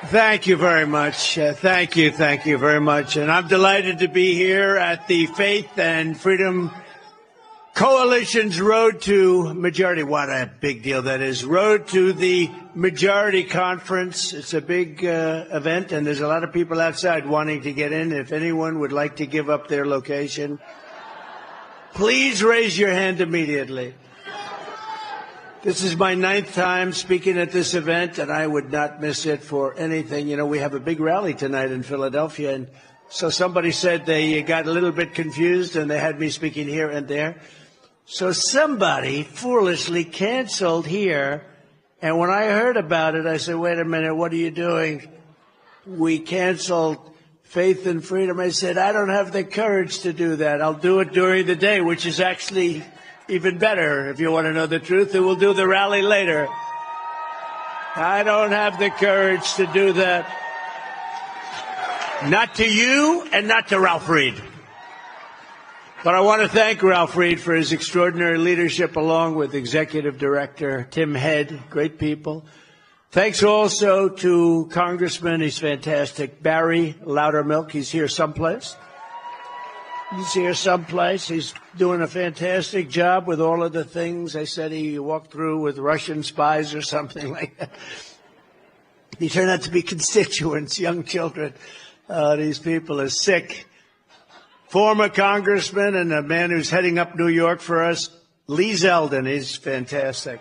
Thank you very much. Thank you very much. And I'm delighted to be here at the Faith and Freedom Coalition's Road to Majority. What a big deal that is. Road to the Majority Conference. It's a big event, and there's a lot of people outside wanting to get in. If anyone would like to give up their location, please raise your hand immediately. This is my 9th time speaking at this event, and I would not miss it for anything. You know, we have a big rally tonight in Philadelphia, and so somebody said they got a little bit confused, and they had me speaking here and there. So somebody foolishly canceled here, and when I heard about it, I said, wait a minute, what are you doing? We canceled Faith and Freedom. I said, I don't have the courage to do that. I'll do it during the day, which is actually even better, if you want to know the truth, and we'll do the rally later. I don't have the courage to do that. Not to you and not to Ralph Reed. But I want to thank Ralph Reed for his extraordinary leadership, along with Executive Director Tim Head, great people. Thanks also to Congressman, he's fantastic, Barry Loudermilk. He's here someplace. He's here someplace. He's doing a fantastic job with all of the things. I said he walked through with Russian spies or something like that. He turned out to be constituents, young children. These people are sick. Former congressman and a man who's heading up New York for us, Lee Zeldin. He's fantastic.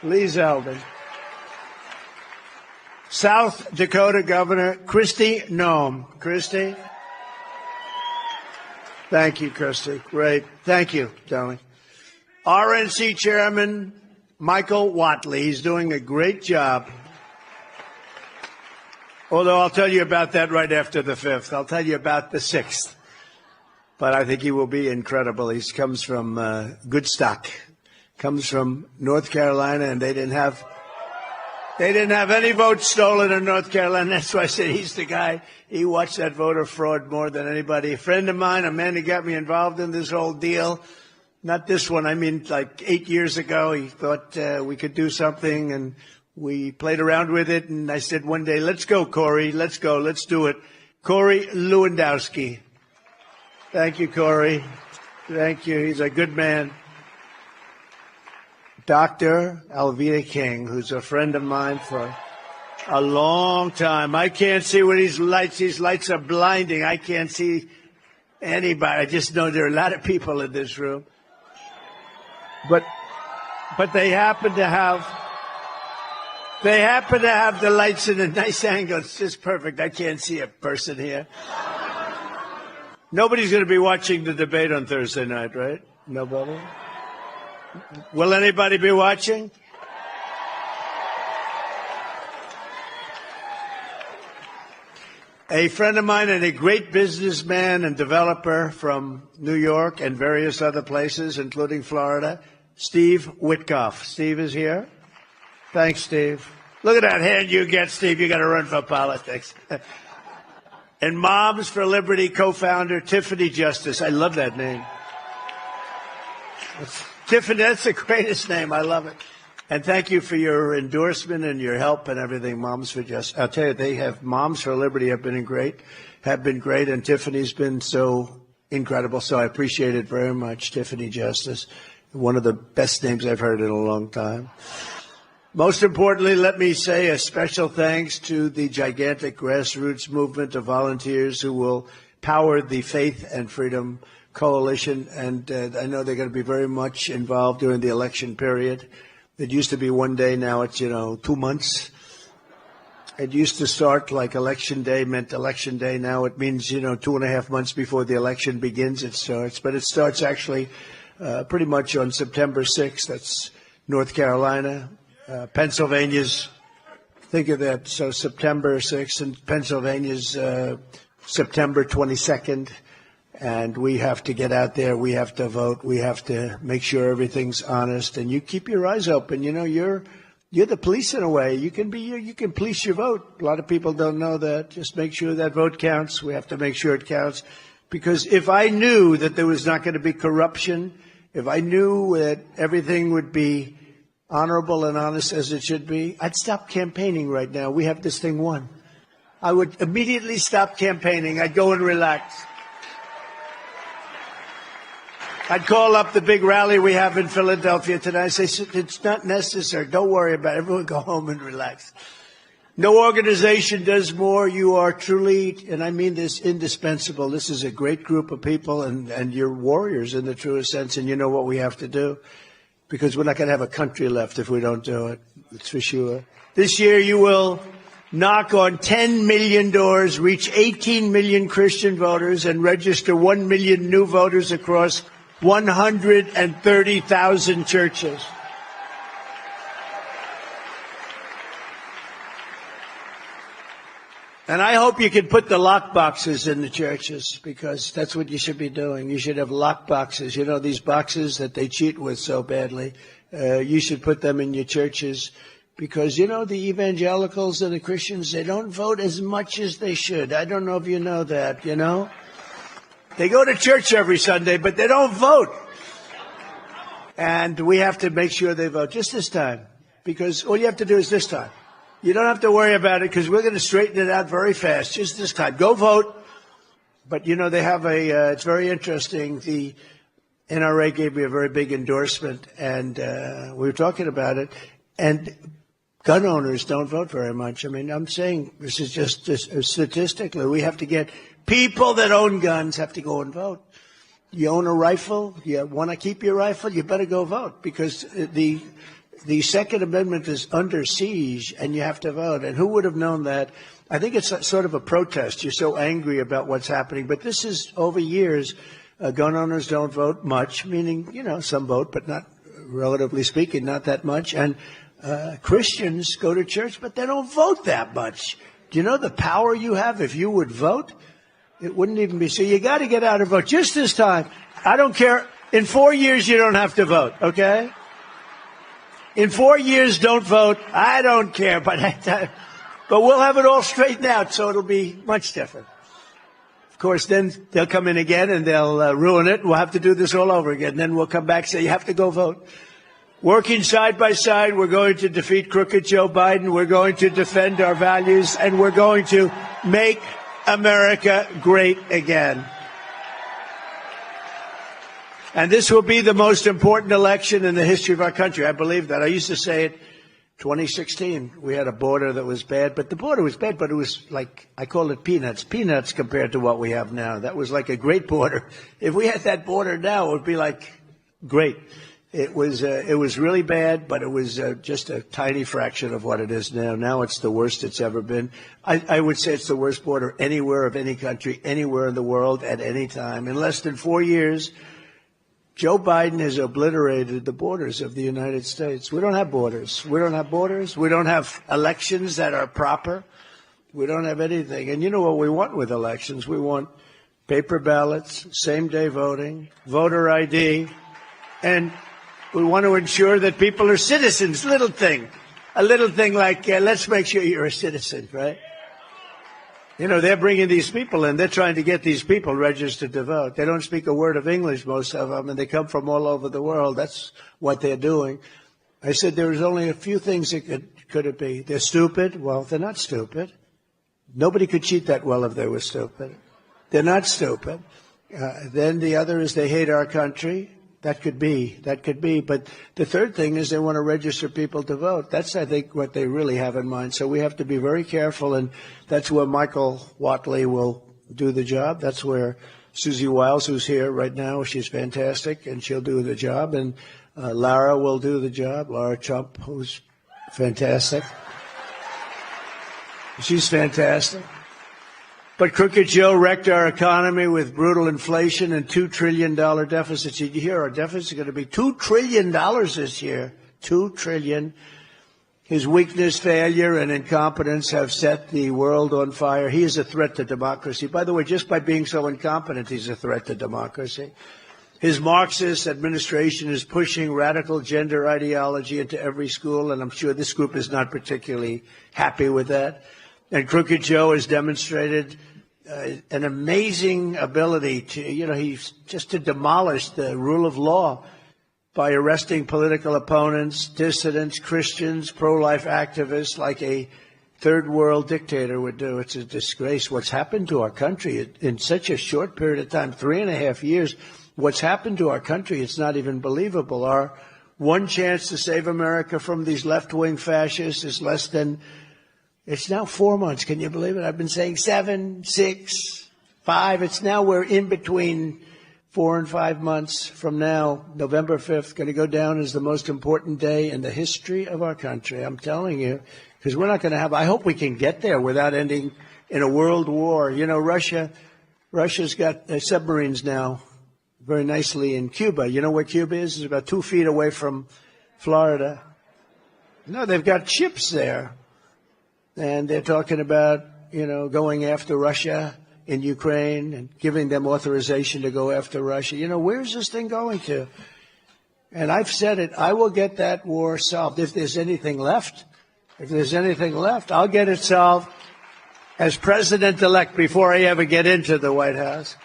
Lee Zeldin. South Dakota Governor Kristi Noem. Kristi? Thank you, Kristi. Great. Thank you, darling. RNC Chairman Michael Whatley. He's doing a great job. Although I'll tell you about that right after the 5th. I'll tell you about the 6th. But I think he will be incredible. He comes from good stock. Comes from North Carolina, and they didn't have any votes stolen in North Carolina. That's why I said he's the guy. He watched that voter fraud more than anybody. A friend of mine, a man who got me involved in this whole deal, not this one, I mean like 8 years ago, he thought we could do something, and we played around with it. And I said one day, let's go, Corey. Let's go. Let's do it. Corey Lewandowski. Thank you, Corey. Thank you. He's a good man. Dr. Alveda King, who's a friend of mine for a long time. I can't see with these lights. These lights are blinding. I can't see anybody. I just know there are a lot of people in this room. But they happen to have the lights in a nice angle. It's just perfect. I can't see a person here. Nobody's going to be watching the debate on Thursday night, right? Nobody? Will anybody be watching? A friend of mine and a great businessman and developer from New York and various other places, including Florida, Steve Witkoff. Steve is here. Thanks, Steve. Look at that hand you get, Steve. You got to run for politics. And Moms for Liberty co-founder Tiffany Justice. I love that name. Tiffany, that's the greatest name. I love it. And thank you for your endorsement and your help and everything, Moms for Justice. I'll tell you, Moms for Liberty have been great, and Tiffany's been so incredible. So I appreciate it very much, Tiffany Justice. One of the best names I've heard in a long time. Most importantly, let me say a special thanks to the gigantic grassroots movement of volunteers who will power the Faith and Freedom Coalition. And I know they're going to be very much involved during the election period. It used to be one day. Now it's, 2 months. It used to start like election day meant election day. Now it means, 2.5 months before the election begins, it starts. But it starts actually pretty much on September 6th. That's North Carolina. Pennsylvania's, think of that, so September 6th, and Pennsylvania's September 22nd, and we have to get out there, we have to vote, we have to make sure everything's honest, and you keep your eyes open. You're the police in a way. You can police your vote. A lot of people don't know that. Just make sure that vote counts. We have to make sure it counts, because if I knew that there was not going to be corruption, if I knew that everything would be honorable and honest as it should be, I'd stop campaigning right now. We have this thing won. I would immediately stop campaigning. I'd go and relax. I'd call up the big rally we have in Philadelphia tonight. I say, it's not necessary. Don't worry about it. Everyone go home and relax. No organization does more. You are truly, and I mean this, indispensable. This is a great group of people, and you're warriors in the truest sense, and you know what we have to do. Because we're not going to have a country left if we don't do it. That's for sure. This year you will knock on 10 million doors, reach 18 million Christian voters, and register 1 million new voters across 130,000 churches. And I hope you can put the lock boxes in the churches, because that's what you should be doing. You should have lock boxes. You know, these boxes that they cheat with so badly. You should put them in your churches, because, you know, the evangelicals and the Christians, they don't vote as much as they should. I don't know if you know that, you know. They go to church every Sunday, but they don't vote. And we have to make sure they vote just this time, because all you have to do is this time. You don't have to worry about it, because we're going to straighten it out very fast. Just this time. Go vote. But, you know, they have it's very interesting. The NRA gave me a very big endorsement, and we were talking about it. And gun owners don't vote very much. I mean, I'm saying this is just statistically. We have to get people that own guns have to go and vote. You own a rifle, you want to keep your rifle, you better go vote, because the Second Amendment is under siege, and you have to vote. And who would have known that? I think it's sort of a protest. You're so angry about what's happening. But this is over years. Gun owners don't vote much, meaning, you know, some vote, but not, relatively speaking, not that much. And Christians go to church, but they don't vote that much. Do you know the power you have if you would vote? It wouldn't even be. So you got to get out and vote just this time. I don't care. In 4 years, you don't have to vote, okay? In 4 years, don't vote. I don't care. But we'll have it all straightened out, so it'll be much different. Of course, then they'll come in again, and they'll ruin it. We'll have to do this all over again. Then we'll come back and say, you have to go vote. Working side by side, we're going to defeat crooked Joe Biden. We're going to defend our values, and we're going to make America great again. And this will be the most important election in the history of our country. I believe that. I used to say it, 2016, we had a border that was bad, but the border was bad, but it was like, I call it peanuts compared to what we have now. That was like a great border. If we had that border now, it would be like great. It was really bad, but it was just a tiny fraction of what it is now. Now it's the worst it's ever been. I would say it's the worst border anywhere of any country, anywhere in the world at any time. In less than 4 years, Joe Biden has obliterated the borders of the United States. We don't have borders. We don't have borders. We don't have elections that are proper. We don't have anything. And you know what we want with elections? We want paper ballots, same-day voting, voter ID, and we want to ensure that people are citizens. A little thing like, let's make sure you're a citizen, right? You know, they're bringing these people in. They're trying to get these people registered to vote. They don't speak a word of English, most of them, and they come from all over the world. That's what they're doing. I said there's only a few things that could it be. They're stupid. Well, they're not stupid. Nobody could cheat that well if they were stupid. They're not stupid. Then the other is they hate our country. That could be. But the third thing is they want to register people to vote. That's, I think, what they really have in mind. So we have to be very careful, and that's where Michael Whatley will do the job. That's where Susie Wiles, who's here right now, she's fantastic, and she'll do the job. And Lara will do the job, Lara Trump, who's fantastic. She's fantastic. But crooked Joe wrecked our economy with brutal inflation and $2 trillion deficits. Did you hear our deficit is going to be $2 trillion this year? $2 trillion. His weakness, failure, and incompetence have set the world on fire. He is a threat to democracy. By the way, just by being so incompetent, he's a threat to democracy. His Marxist administration is pushing radical gender ideology into every school, and I'm sure this group is not particularly happy with that. And crooked Joe has demonstrated an amazing ability to, he's just to demolish the rule of law. by arresting political opponents, dissidents, Christians, pro-life activists like a third world dictator would do. It's a disgrace what's happened to our country in such a short period of time, 3.5 years. What's happened to our country, it's not even believable. Our one chance to save America from these left-wing fascists is less than, it's now 4 months. Can you believe it? I've been saying 7, 6, 5. It's now we're in between 4 and 5 months from now. November 5th, going to go down as the most important day in the history of our country. I'm telling you, because we're not going to have, I hope we can get there without ending in a world war. You know, Russia's got submarines now very nicely in Cuba. You know where Cuba is? It's about 2 feet away from Florida. No, they've got ships there. And they're talking about, you know, going after Russia in Ukraine and giving them authorization to go after Russia. You know, where's this thing going to? And I've said it, I will get that war solved. If there's anything left, I'll get it solved as president-elect before I ever get into the White House.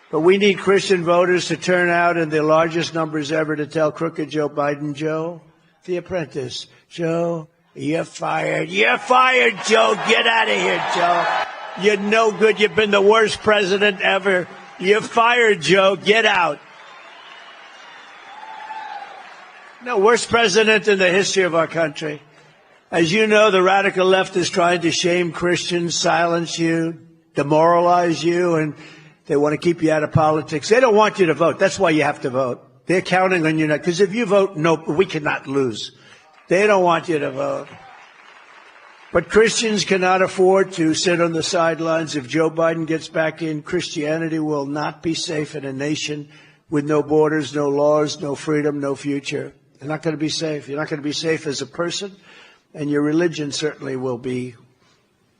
But we need Christian voters to turn out in the largest numbers ever to tell crooked Joe Biden, Joe, the apprentice, Joe, you're fired. You're fired, Joe. Get out of here, Joe. You're no good. You've been the worst president ever. You're fired, Joe. Get out. No, worst president in the history of our country. As you know, the radical left is trying to shame Christians, silence you, demoralize you, and they want to keep you out of politics. They don't want you to vote. That's why you have to vote. They're counting on you now. Because if you vote, no, we cannot lose. They don't want you to vote. But Christians cannot afford to sit on the sidelines. If Joe Biden gets back in, Christianity will not be safe in a nation with no borders, no laws, no freedom, no future. You're not going to be safe. You're not going to be safe as a person. And your religion certainly will be,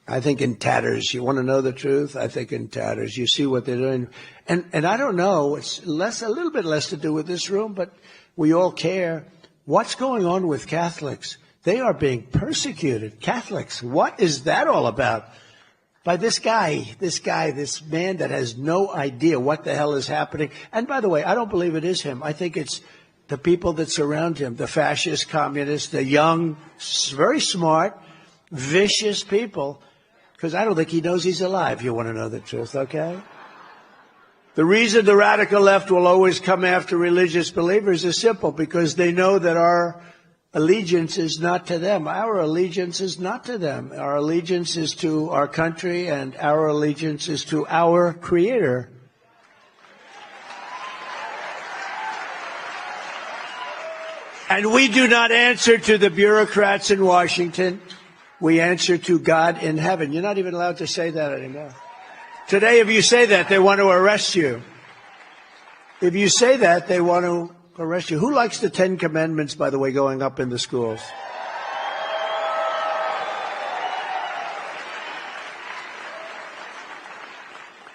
I think, in tatters. You want to know the truth? I think in tatters. You see what they're doing. And I don't know, it's a little bit less to do with this room, but we all care. What's going on with Catholics? They are being persecuted. Catholics, what is that all about? By this man that has no idea what the hell is happening. And by the way, I don't believe it is him. I think it's the people that surround him, the fascist, communists, the young, very smart, vicious people, because I don't think he knows he's alive. You want to know the truth, okay? The reason the radical left will always come after religious believers is simple, because they know that our allegiance is not to them. Our allegiance is not to them. Our allegiance is to our country, and our allegiance is to our Creator. And we do not answer to the bureaucrats in Washington. We answer to God in heaven. You're not even allowed to say that anymore. Today, if you say that, they want to arrest you. If you say that, they want to arrest you. Who likes the 10 Commandments, by the way, going up in the schools?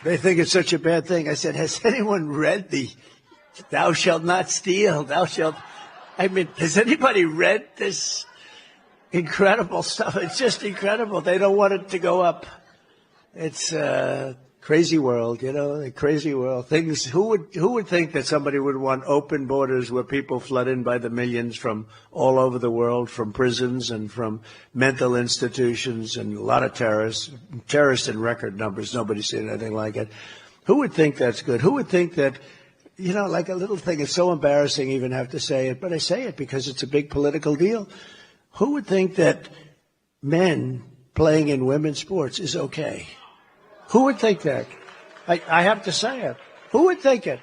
They think it's such a bad thing. I said, has anyone read the thou shalt not steal, has anybody read this incredible stuff? It's just incredible. They don't want it to go up. It's a crazy world, you know, a crazy world. Things, who would think that somebody would want open borders where people flood in by the millions from all over the world, from prisons and from mental institutions, and a lot of terrorists in record numbers. Nobody's seen anything like it. Who would think that's good? Who would think that, you know, like a little thing, it's so embarrassing even have to say it, but I say it because it's a big political deal. Who would think that men playing in women's sports is okay? Who would think that? I have to say it. Who would think it?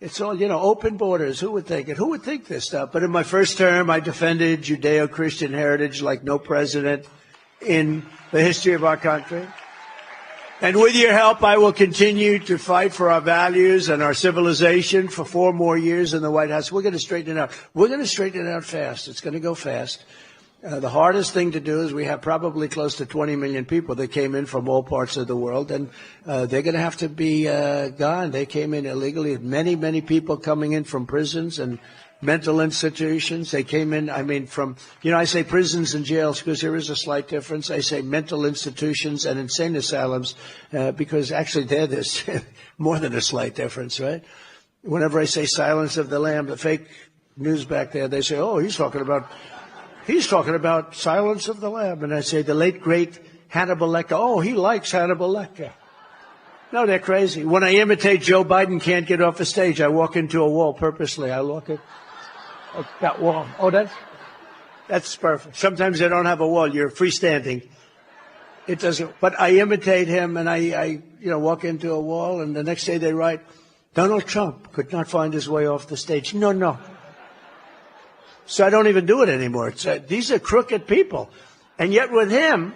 It's all, you know, open borders. Who would think it? Who would think this stuff? But in my first term, I defended Judeo-Christian heritage like no president in the history of our country. And with your help, I will continue to fight for our values and our civilization for 4 more years in the White House. We're going to straighten it out. We're going to straighten it out fast. It's going to go fast. The hardest thing to do is we have probably close to 20 million people that came in from all parts of the world, and they're going to have to be gone. They came in illegally. Many, many people coming in from prisons and mental institutions. They came in, I mean, from, you know, I say prisons and jails because there is a slight difference. I say mental institutions and insane asylums because actually there's more than a slight difference, right? Whenever I say Silence of the Lamb, the fake news back there, they say, oh, he's talking about Silence of the Lamb. And I say, the late, great Hannibal Lecter. Oh, he likes Hannibal Lecter. No, they're crazy. When I imitate Joe Biden can't get off the stage, I walk into a wall purposely. I look at that wall. Oh, that's perfect. Sometimes they don't have a wall. You're freestanding. It doesn't, but I imitate him and I walk into a wall and the next day they write, Donald Trump could not find his way off the stage. No. So I don't even do it anymore. These are crooked people. And yet with him,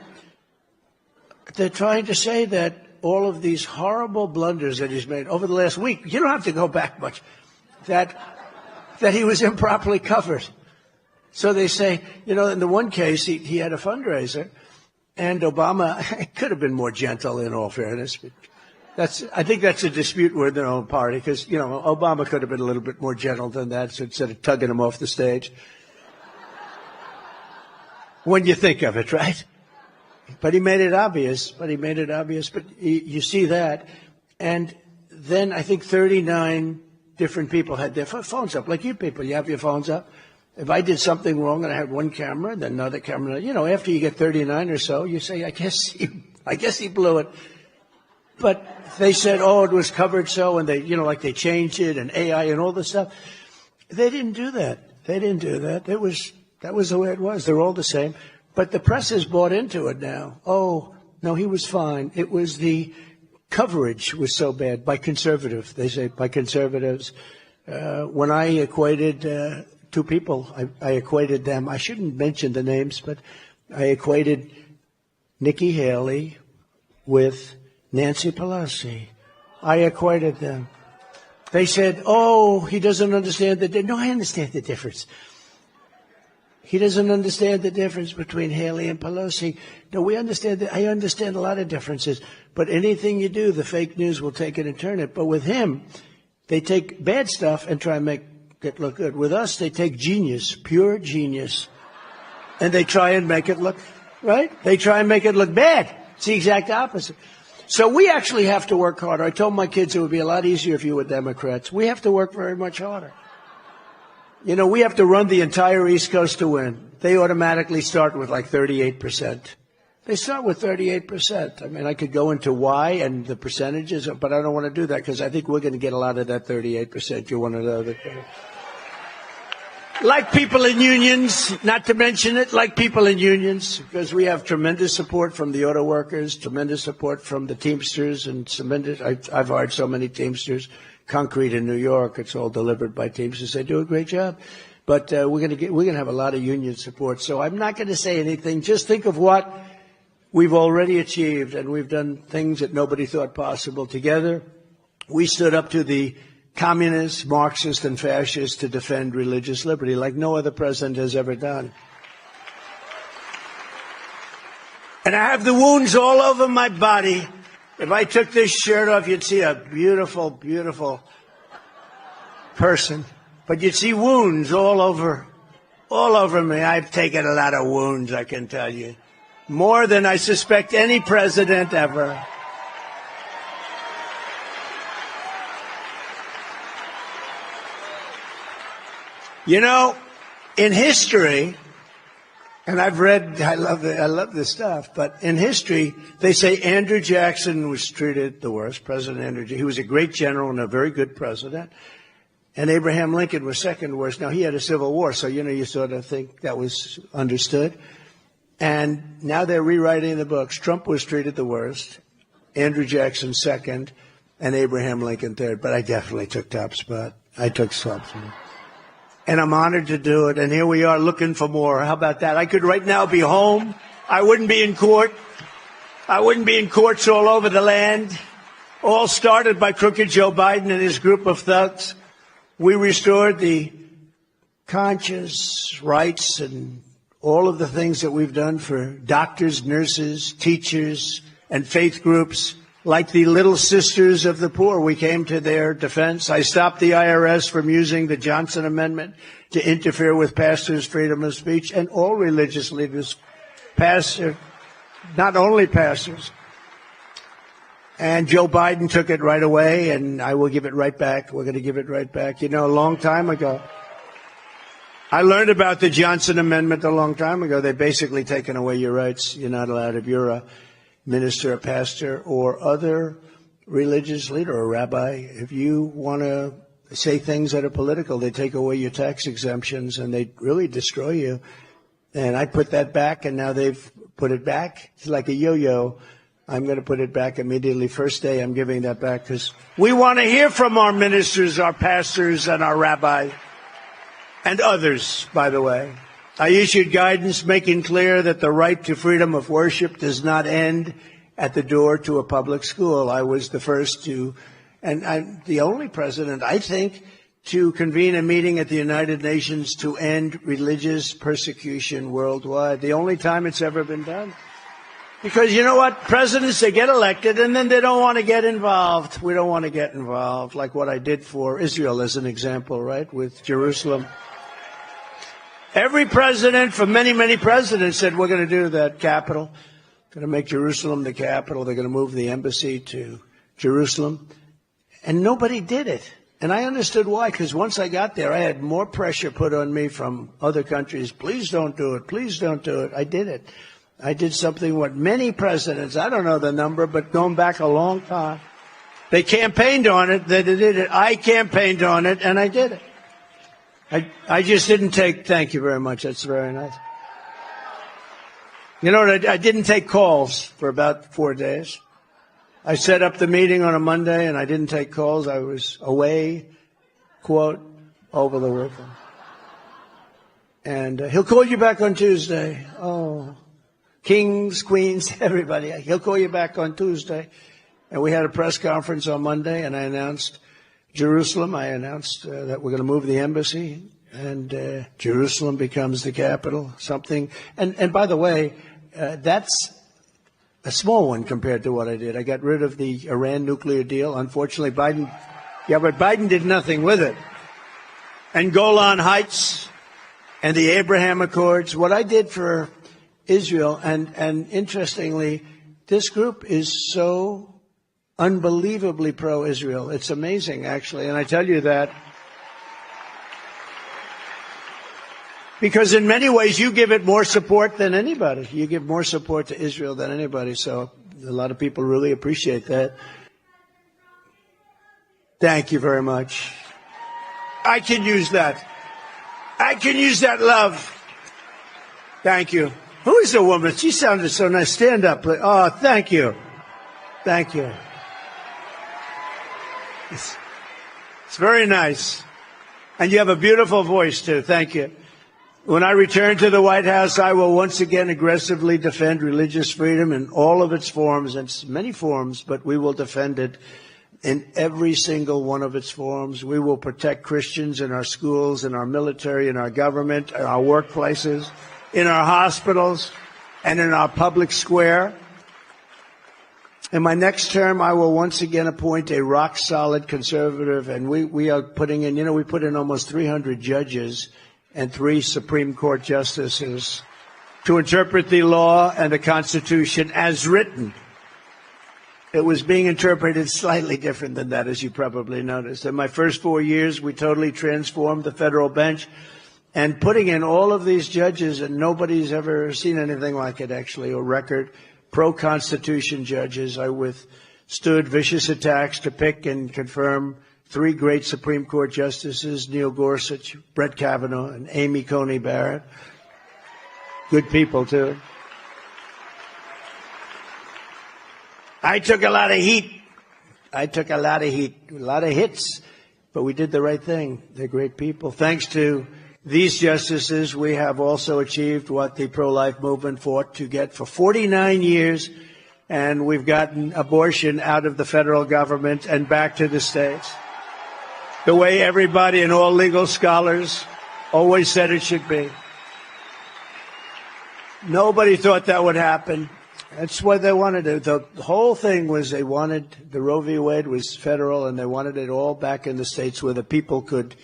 they're trying to say that all of these horrible blunders that he's made over the last week, you don't have to go back much, that he was improperly covered. So they say, in the one case, he had a fundraiser, and Obama could have been more gentle, in all fairness. I think that's a dispute within their own party, because, Obama could have been a little bit more gentle than that, so instead of tugging him off the stage. When you think of it, right? But he made it obvious. But you see that. And then I think 39 different people had their phones up, like you people. You have your phones up. If I did something wrong and I had one camera, then another camera, after you get 39 or so, you say, I guess he blew it. But they said, oh, it was covered so, and they changed it, and AI and all this stuff. They didn't do that. That was the way it was. They're all the same. But the press has bought into it now. Oh, no, he was fine. It was the coverage was so bad by conservatives. They say by conservatives. When I equated two people, I equated them. I shouldn't mention the names, but I equated Nikki Haley with Nancy Pelosi. I equated them. They said, oh, he doesn't understand the difference. No, I understand the difference. He doesn't understand the difference between Haley and Pelosi. No, we understand that. I understand a lot of differences. But anything you do, the fake news will take it and turn it. But with him, they take bad stuff and try and make it look good. With us, they take genius, pure genius, and they try and make it look, right? They try and make it look bad. It's the exact opposite. So we actually have to work harder. I told my kids it would be a lot easier if you were Democrats. We have to work very much harder. We have to run the entire East Coast to win. They automatically start with like 38%. They start with 38%. I mean, I could go into why and the percentages, but I don't want to do that because I think we're going to get a lot of that 38%. You want to know that? Like people in unions, not to mention it, like people in unions, because we have tremendous support from the auto workers, tremendous support from the Teamsters, and tremendous. I've hired so many Teamsters. Concrete in New York, it's all delivered by Teamsters. They do a great job. But we're going to have a lot of union support. So I'm not going to say anything. Just think of what we've already achieved, and we've done things that nobody thought possible. Together, we stood up to the communists, Marxists, and fascists to defend religious liberty like no other president has ever done. And I have the wounds all over my body. If I took this shirt off, you'd see a beautiful, beautiful person. But you'd see wounds all over me. I've taken a lot of wounds, I can tell you. More than I suspect any president ever. In history, and I've read, I love this stuff, but in history, they say Andrew Jackson was treated the worst, President Andrew Jackson. He was a great general and a very good president. And Abraham Lincoln was second worst. Now, he had a civil war, so, you sort of think that was understood. And now they're rewriting the books. Trump was treated the worst, Andrew Jackson second, and Abraham Lincoln third. But I definitely took top spot. I took top spot. And I'm honored to do it. And here we are looking for more. How about that? I could right now be home. I wouldn't be in court. I wouldn't be in courts all over the land. All started by crooked Joe Biden and his group of thugs. We restored the conscience, rights, and all of the things that we've done for doctors, nurses, teachers, and faith groups. Like the Little Sisters of the Poor, we came to their defense. I stopped the IRS from using the Johnson Amendment to interfere with pastors' freedom of speech, and all religious leaders, not only pastors. And Joe Biden took it right away, and I will give it right back. We're going to give it right back. You know, a long time ago, I learned about the Johnson Amendment a long time ago. They've basically taken away your rights. You're not allowed, if you're a minister, a pastor, or other religious leader, or rabbi, if you want to say things that are political, they take away your tax exemptions, and they really destroy you. And I put that back, and now they've put it back. It's like a yo-yo. I'm going to put it back immediately. First day, I'm giving that back because we want to hear from our ministers, our pastors, and our rabbis, and others, by the way. I issued guidance making clear that the right to freedom of worship does not end at the door to a public school. I was the first to, and I'm the only president, I think, to convene a meeting at the United Nations to end religious persecution worldwide. The only time it's ever been done. Because you know what? Presidents, they get elected and then they don't want to get involved. We don't want to get involved, like what I did for Israel as an example, right, with Jerusalem. Every president for many, many presidents said, we're going to do that capital. Going to make Jerusalem the capital. They're going to move the embassy to Jerusalem. And nobody did it. And I understood why, because once I got there, I had more pressure put on me from other countries. Please don't do it. Please don't do it. I did it. I did something what many presidents, I don't know the number, but going back a long time, they campaigned on it, they did it. I campaigned on it, and I did it. I just didn't take, thank you very much, that's very nice. You know, I didn't take calls for about 4 days. I set up the meeting on a Monday, and I didn't take calls. I was away, quote, over the river. And he'll call you back on Tuesday. Oh. Kings, queens, everybody. He'll call you back on Tuesday. And we had a press conference on Monday, and I announced Jerusalem. I announced that we're going to move the embassy, and Jerusalem becomes the capital, something. And by the way, that's a small one compared to what I did. I got rid of the Iran nuclear deal. Unfortunately, Biden did nothing with it. And Golan Heights and the Abraham Accords. What I did for Israel, and interestingly, this group is so unbelievably pro-Israel. It's amazing, actually, and I tell you that because in many ways you give it more support than anybody. You give more support to Israel than anybody, so a lot of people really appreciate that. Thank you very much. I can use that. I can use that love. Thank you. Who is the woman? She sounded so nice. Stand up. Oh, thank you. Thank you. It's very nice. And you have a beautiful voice, too. Thank you. When I return to the White House, I will once again aggressively defend religious freedom in all of its forms, and many forms, but we will defend it in every single one of its forms. We will protect Christians in our schools, in our military, in our government, in our workplaces, in our hospitals, and in our public square. In my next term, I will once again appoint a rock-solid conservative, and we are putting in, we put in almost 300 judges and 3 Supreme Court justices to interpret the law and the Constitution as written. It was being interpreted slightly different than that, as you probably noticed. In my first 4 years, we totally transformed the federal bench, and putting in all of these judges, and nobody's ever seen anything like it, actually, a record, pro-Constitution judges. I withstood vicious attacks to pick and confirm 3 great Supreme Court justices, Neil Gorsuch, Brett Kavanaugh, and Amy Coney Barrett. Good people, too. I took a lot of heat. A lot of hits, but we did the right thing. They're great people. Thanks to these justices, we have also achieved what the pro-life movement fought to get for 49 years, and we've gotten abortion out of the federal government and back to the states, the way everybody and all legal scholars always said it should be. Nobody thought that would happen. That's what they wanted to do. The whole thing was they wanted the Roe v. Wade was federal, and they wanted it all back in the states where the people could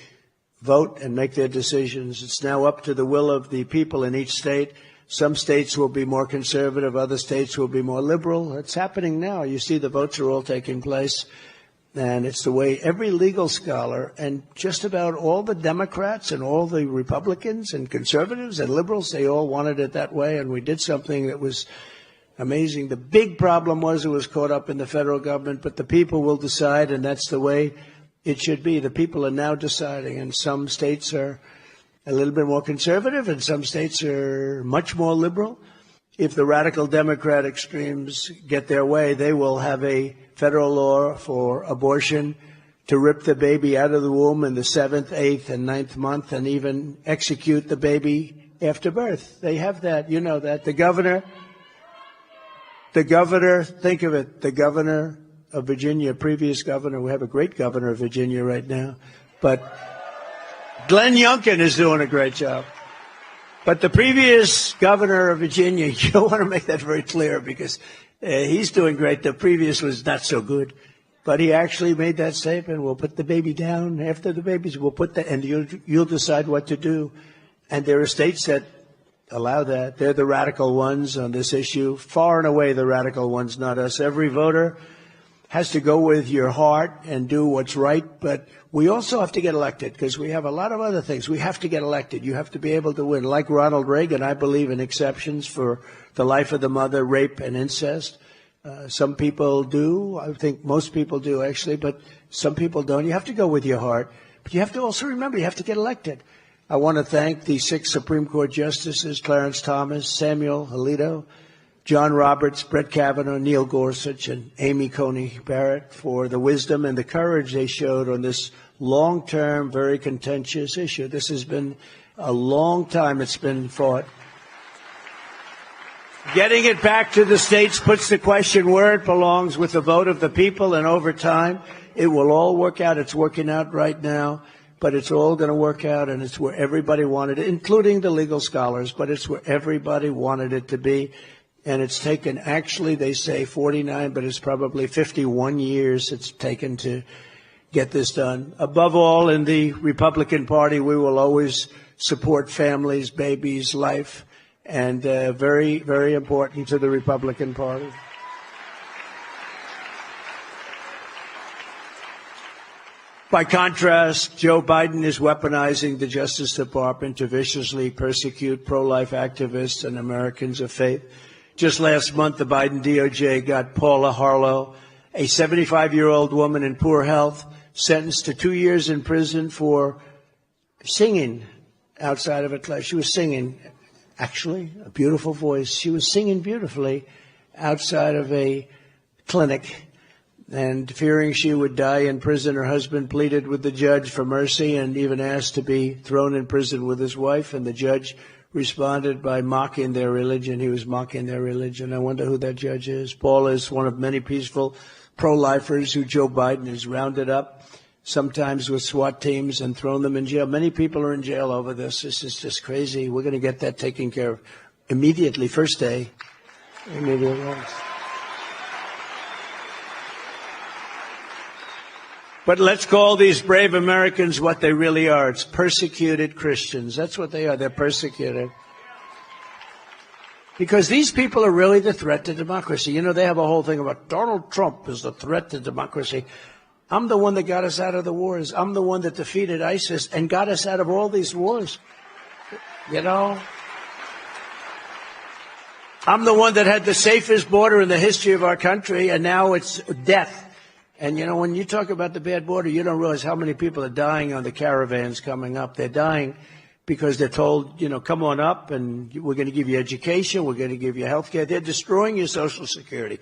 vote and make their decisions. It's now up to the will of the people in each state Some states will be more conservative. Other states will be more liberal. It's happening now. You see the votes are all taking place. And it's the way every legal scholar and just about all the Democrats and all the Republicans and conservatives and liberals, they all wanted it that way. And we did something that was amazing. The big problem was it was caught up in the federal government, but the people will decide, and that's the way it should be. The people are now deciding, and some states are a little bit more conservative, and some states are much more liberal. If the radical Democrat extremes get their way, they will have a federal law for abortion, to rip the baby out of the womb in the 7th, 8th, and 9th month, and even execute the baby after birth. They have that. You know that. The governor, think of it, the governor of Virginia, previous governor, we have a great governor of Virginia right now, but Glenn Youngkin is doing a great job. But the previous governor of Virginia, you want to make that very clear because he's doing great. The previous was not so good. But he actually made that statement, we'll put the baby down after the babies, we'll put that, and you'll decide what to do. And there are states that allow that. They're the radical ones on this issue, far and away the radical ones, not us. Every voter has to go with your heart and do what's right, but we also have to get elected because we have a lot of other things. We have to get elected. You have to be able to win. Like Ronald Reagan, I believe in exceptions for the life of the mother, rape, and incest. Some people do. I think most people do, actually, but some people don't. You have to go with your heart. But you have to also remember, you have to get elected. I want to thank the 6 Supreme Court justices, Clarence Thomas, Samuel Alito, John Roberts, Brett Kavanaugh, Neil Gorsuch, and Amy Coney Barrett for the wisdom and the courage they showed on this long-term, very contentious issue. This has been a long time it's been fought. Getting it back to the states puts the question where it belongs with the vote of the people, and over time, it will all work out. It's working out right now, but it's all going to work out, and it's where everybody wanted it, including the legal scholars, but it's where everybody wanted it to be. And it's taken, actually, they say 49, but it's probably 51 years it's taken to get this done. Above all, in the Republican Party, we will always support families, babies, life, and very, very important to the Republican Party. By contrast, Joe Biden is weaponizing the Justice Department to viciously persecute pro-life activists and Americans of faith. Just last month, the Biden DOJ got Paula Harlow, a 75-year-old woman in poor health, sentenced to 2 years in prison for singing outside of a class. She was singing, actually, a beautiful voice. She was singing beautifully outside of a clinic. And fearing she would die in prison, her husband pleaded with the judge for mercy and even asked to be thrown in prison with his wife. And the judge responded by mocking their religion. He was mocking their religion. I wonder who that judge is. Paul is one of many peaceful pro-lifers who Joe Biden has rounded up, sometimes with SWAT teams, and thrown them in jail. Many people are in jail over this. This is just crazy. We're going to get that taken care of immediately, first day. Immediately. But let's call these brave Americans what they really are. It's persecuted Christians. That's what they are. They're persecuted. Because these people are really the threat to democracy. You know, they have a whole thing about Donald Trump is the threat to democracy. I'm the one that got us out of the wars. I'm the one that defeated ISIS and got us out of all these wars. You know? I'm the one that had the safest border in the history of our country, and now it's death. And, you know, when you talk about the bad border, you don't realize how many people are dying on the caravans coming up. They're dying because they're told, you know, come on up and we're going to give you education. We're going to give you health care. They're destroying your Social Security.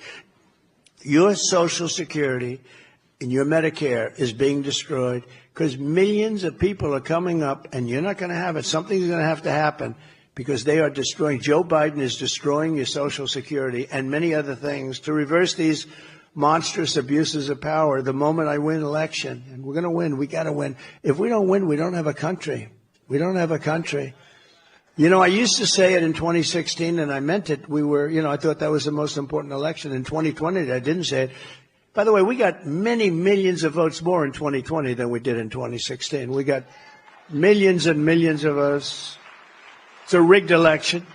Your Social Security and your Medicare is being destroyed because millions of people are coming up, and you're not going to have it. Something's going to have to happen because they are destroying. Joe Biden is destroying your Social Security and many other things to reverse these monstrous abuses of power. The moment I win election, and we're going to win, we got to win. If we don't win, we don't have a country. We don't have a country. You know, I used to say it in 2016, and I meant it. We were, you know, I thought that was the most important election. In 2020, I didn't say it. By the way, we got many millions of votes more in 2020 than we did in 2016. We got millions and millions of votes. It's a rigged election.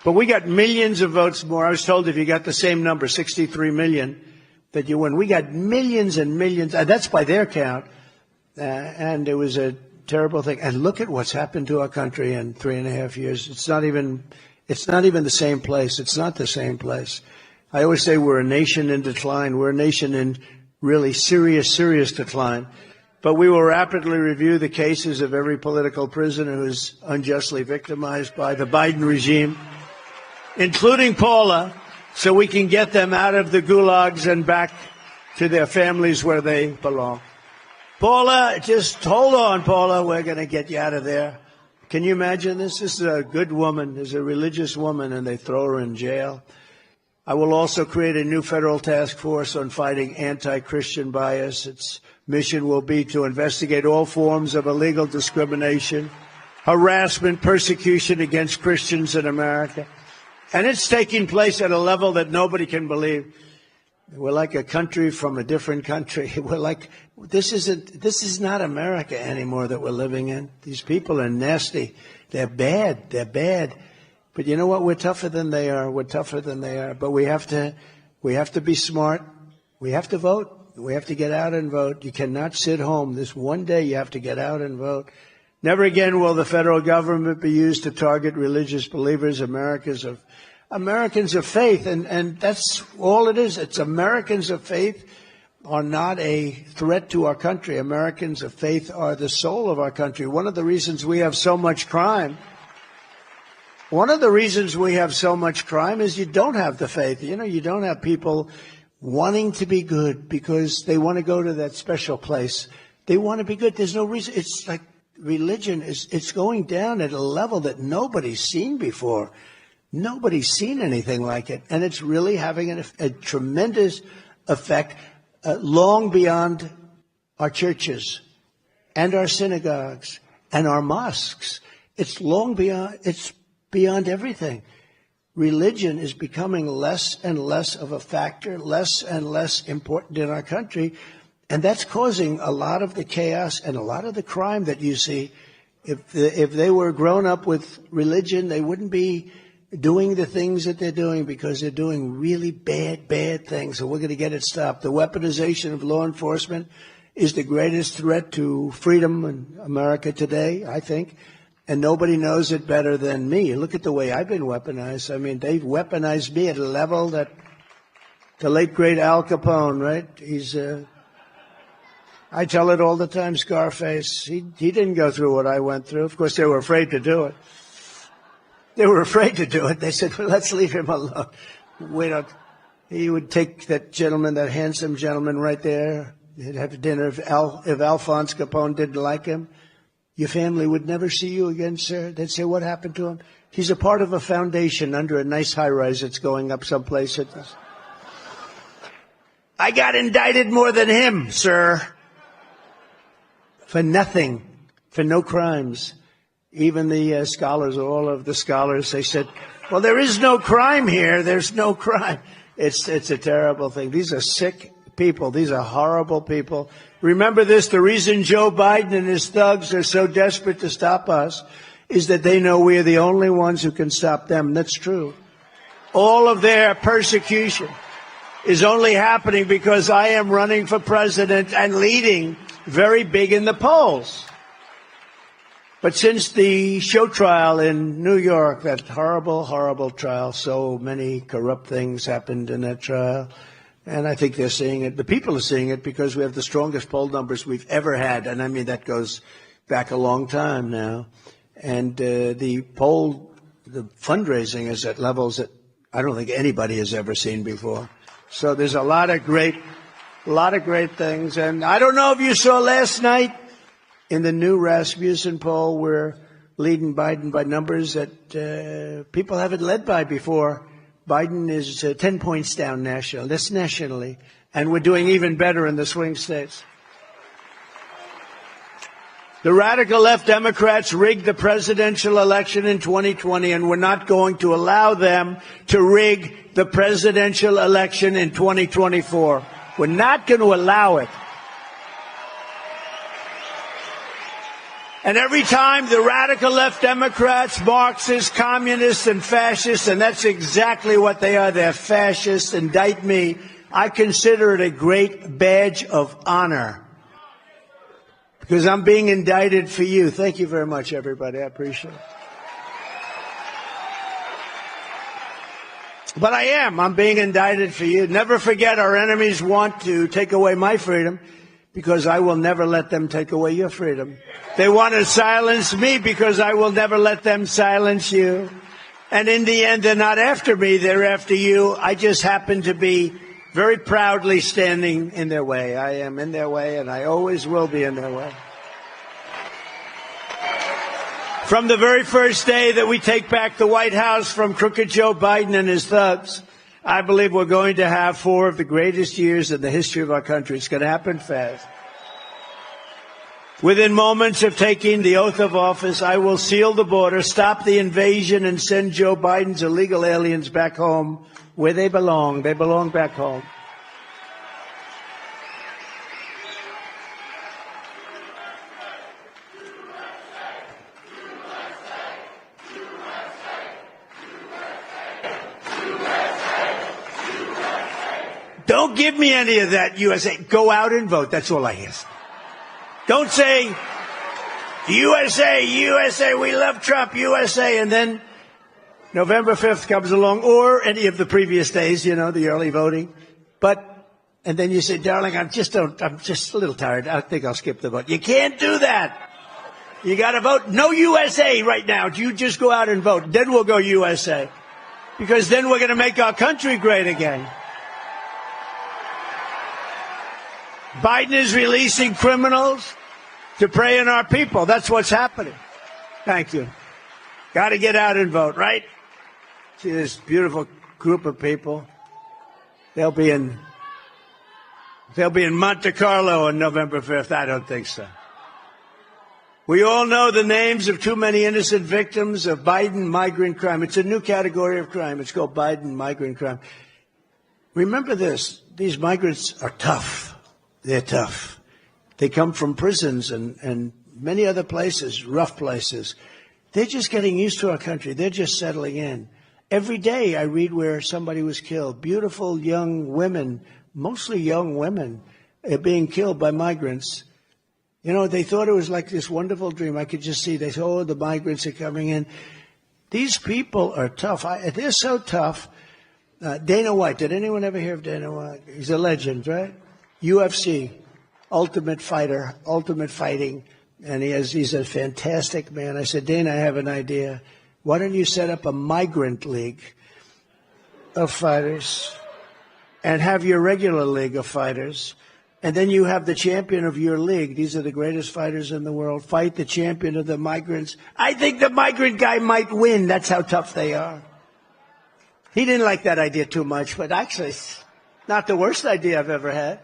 But we got millions of votes more. I was told if you got the same number, 63 million, that you win. We got millions and millions. That's by their count. And it was a terrible thing. And look at what's happened to our country in 3.5 years. It's not even the same place. It's not the same place. I always say we're a nation in decline. We're a nation in really serious decline. But we will rapidly review the cases of every political prisoner who's unjustly victimized by the Biden regime, including Paula, so we can get them out of the gulags and back to their families where they belong. Paula, just hold on, Paula. We're going to get you out of there. Can you imagine this? This is a good woman. This is a religious woman, and they throw her in jail. I will also create a new federal task force on fighting anti-Christian bias. Its mission will be to investigate all forms of illegal discrimination, harassment, persecution against Christians in America. And it's taking place at a level that nobody can believe. We're like a country from a different country. We're like, this is not America anymore that we're living in. These people are nasty. They're bad. But you know what? We're tougher than they are. But we have to be smart. We have to vote. We have to get out and vote. You cannot sit home. This one day you have to get out and vote. Never again will the federal government be used to target religious believers, Americans of faith. And that's all it is. It's Americans of faith are not a threat to our country. Americans of faith are the soul of our country. One of the reasons we have so much crime is you don't have the faith. You don't have people wanting to be good because they want to go to that special place. They want to be good. There's no reason. It's like religion it's going down at a level that nobody's seen before. Nobody's seen anything like it. And it's really having a tremendous effect long beyond our churches and our synagogues and our mosques. It's beyond everything. Religion is becoming less and less of a factor, less and less important in our country. And that's causing a lot of the chaos and a lot of the crime that you see. If they were grown up with religion, they wouldn't be doing the things that they're doing because they're doing really bad things. So we're going to get it stopped. The weaponization of law enforcement is the greatest threat to freedom in America today, I think. And nobody knows it better than me. Look at the way I've been weaponized. I mean, they've weaponized me at a level that the late, great Al Capone, right? I tell it all the time, Scarface. He didn't go through what I went through. Of course, they were afraid to do it. They said, well, let's leave him alone. He would take that gentleman, that handsome gentleman right there. He'd have dinner. If Alphonse Capone didn't like him, your family would never see you again, sir. They'd say, what happened to him? He's a part of a foundation under a nice high-rise that's going up someplace. I got indicted more than him, sir. For nothing. For no crimes. Even the scholars, all of the scholars, they said, well, there is no crime here. There's no crime. It's a terrible thing. These are sick people. These are horrible people. Remember this, the reason Joe Biden and his thugs are so desperate to stop us is that they know we are the only ones who can stop them. That's true. All of their persecution is only happening because I am running for president and leading very big in the polls. But since the show trial in New York, that horrible trial, so many corrupt things happened in that trial. And I think they're seeing it. The people are seeing it because we have the strongest poll numbers we've ever had. And I mean, that goes back a long time now. And the fundraising is at levels that I don't think anybody has ever seen before. So there's a lot of great things. And I don't know if you saw last night in the new Rasmussen poll, we're leading Biden by numbers that people haven't led by before. Biden is 10 points down nationally. That's nationally. And we're doing even better in the swing states. The radical left Democrats rigged the presidential election in 2020, and we're not going to allow them to rig the presidential election in 2024. We're not going to allow it. And every time the radical left Democrats, Marxists, communists, and fascists, and that's exactly what they are, they're fascists, indict me, I consider it a great badge of honor. Because I'm being indicted for you. Thank you very much, everybody. I appreciate it. But I am. I'm being indicted for you. Never forget, our enemies want to take away my freedom, because I will never let them take away your freedom. They want to silence me because I will never let them silence you. And in the end, they're not after me, they're after you. I just happen to be very proudly standing in their way. I am in their way, and I always will be in their way. From the very first day that we take back the White House from crooked Joe Biden and his thugs, I believe we're going to have 4 of the greatest years in the history of our country. It's going to happen fast. Within moments of taking the oath of office, I will seal the border, stop the invasion, and send Joe Biden's illegal aliens back home where they belong. They belong back home. Don't give me any of that, USA. Go out and vote. That's all I ask. Don't say, USA, USA, we love Trump, USA, and then November 5th comes along, or any of the previous days, you know, the early voting. And then you say, darling, I'm just a little tired. I think I'll skip the vote. You can't do that. You got to vote. No USA right now. You just go out and vote. Then we'll go USA. Because then we're going to make our country great again. Biden is releasing criminals to prey on our people. That's what's happening. Thank you. Got to get out and vote, right? See this beautiful group of people. They'll be in Monte Carlo on November 5th. I don't think so. We all know the names of too many innocent victims of Biden migrant crime. It's a new category of crime. It's called Biden migrant crime. Remember this. These migrants are tough. They're tough. They come from prisons and many other places, rough places. They're just getting used to our country. They're just settling in. Every day I read where somebody was killed. Beautiful young women, mostly young women, are being killed by migrants. You know, they thought it was like this wonderful dream. I could just see. They said, oh, the migrants are coming in. These people are tough. They're so tough. Dana White. Did anyone ever hear of Dana White? He's a legend, right? UFC, ultimate fighter, ultimate fighting. And he's a fantastic man. I said, Dana, I have an idea. Why don't you set up a migrant league of fighters and have your regular league of fighters? And then you have the champion of your league. These are the greatest fighters in the world. Fight the champion of the migrants. I think the migrant guy might win. That's how tough they are. He didn't like that idea too much, but actually, it's not the worst idea I've ever had.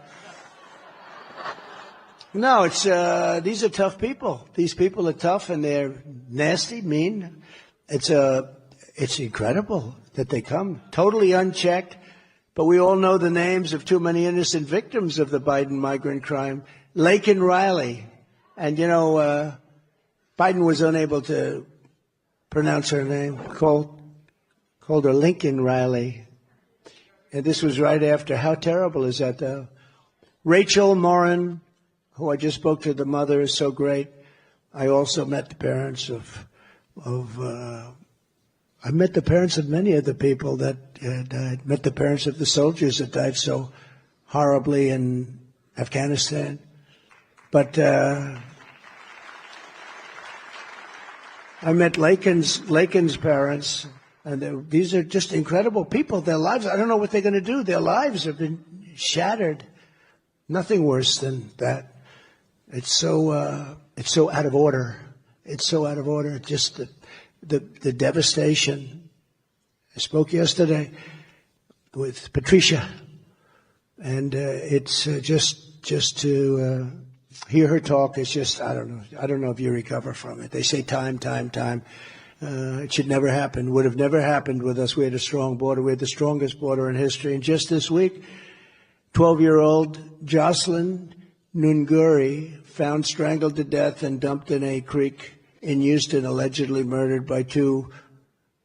No, these are tough people. These people are tough and they're nasty, mean. It's incredible that they come totally unchecked. But we all know the names of too many innocent victims of the Biden migrant crime. Laken Riley. And, you know, Biden was unable to pronounce her name, called her Lincoln Riley. And this was right after. How terrible is that, though? Rachel Morin, who I just spoke to, the mother, is so great. I also met the parents I met the parents of many of the people that died. Met the parents of the soldiers that died so horribly in Afghanistan. But I met Laken's parents, and these are just incredible people. Their lives, I don't know what they're going to do. Their lives have been shattered. Nothing worse than that. It's so out of order. It's so out of order. Just the devastation. I spoke yesterday with Patricia, and it's just to hear her talk. It's just I don't know if you recover from it. They say time. It should never happen. Would have never happened with us. We had a strong border. We had the strongest border in history. And just this week, 12-year-old Jocelyn Nunguri, found strangled to death and dumped in a creek in Houston, allegedly murdered by two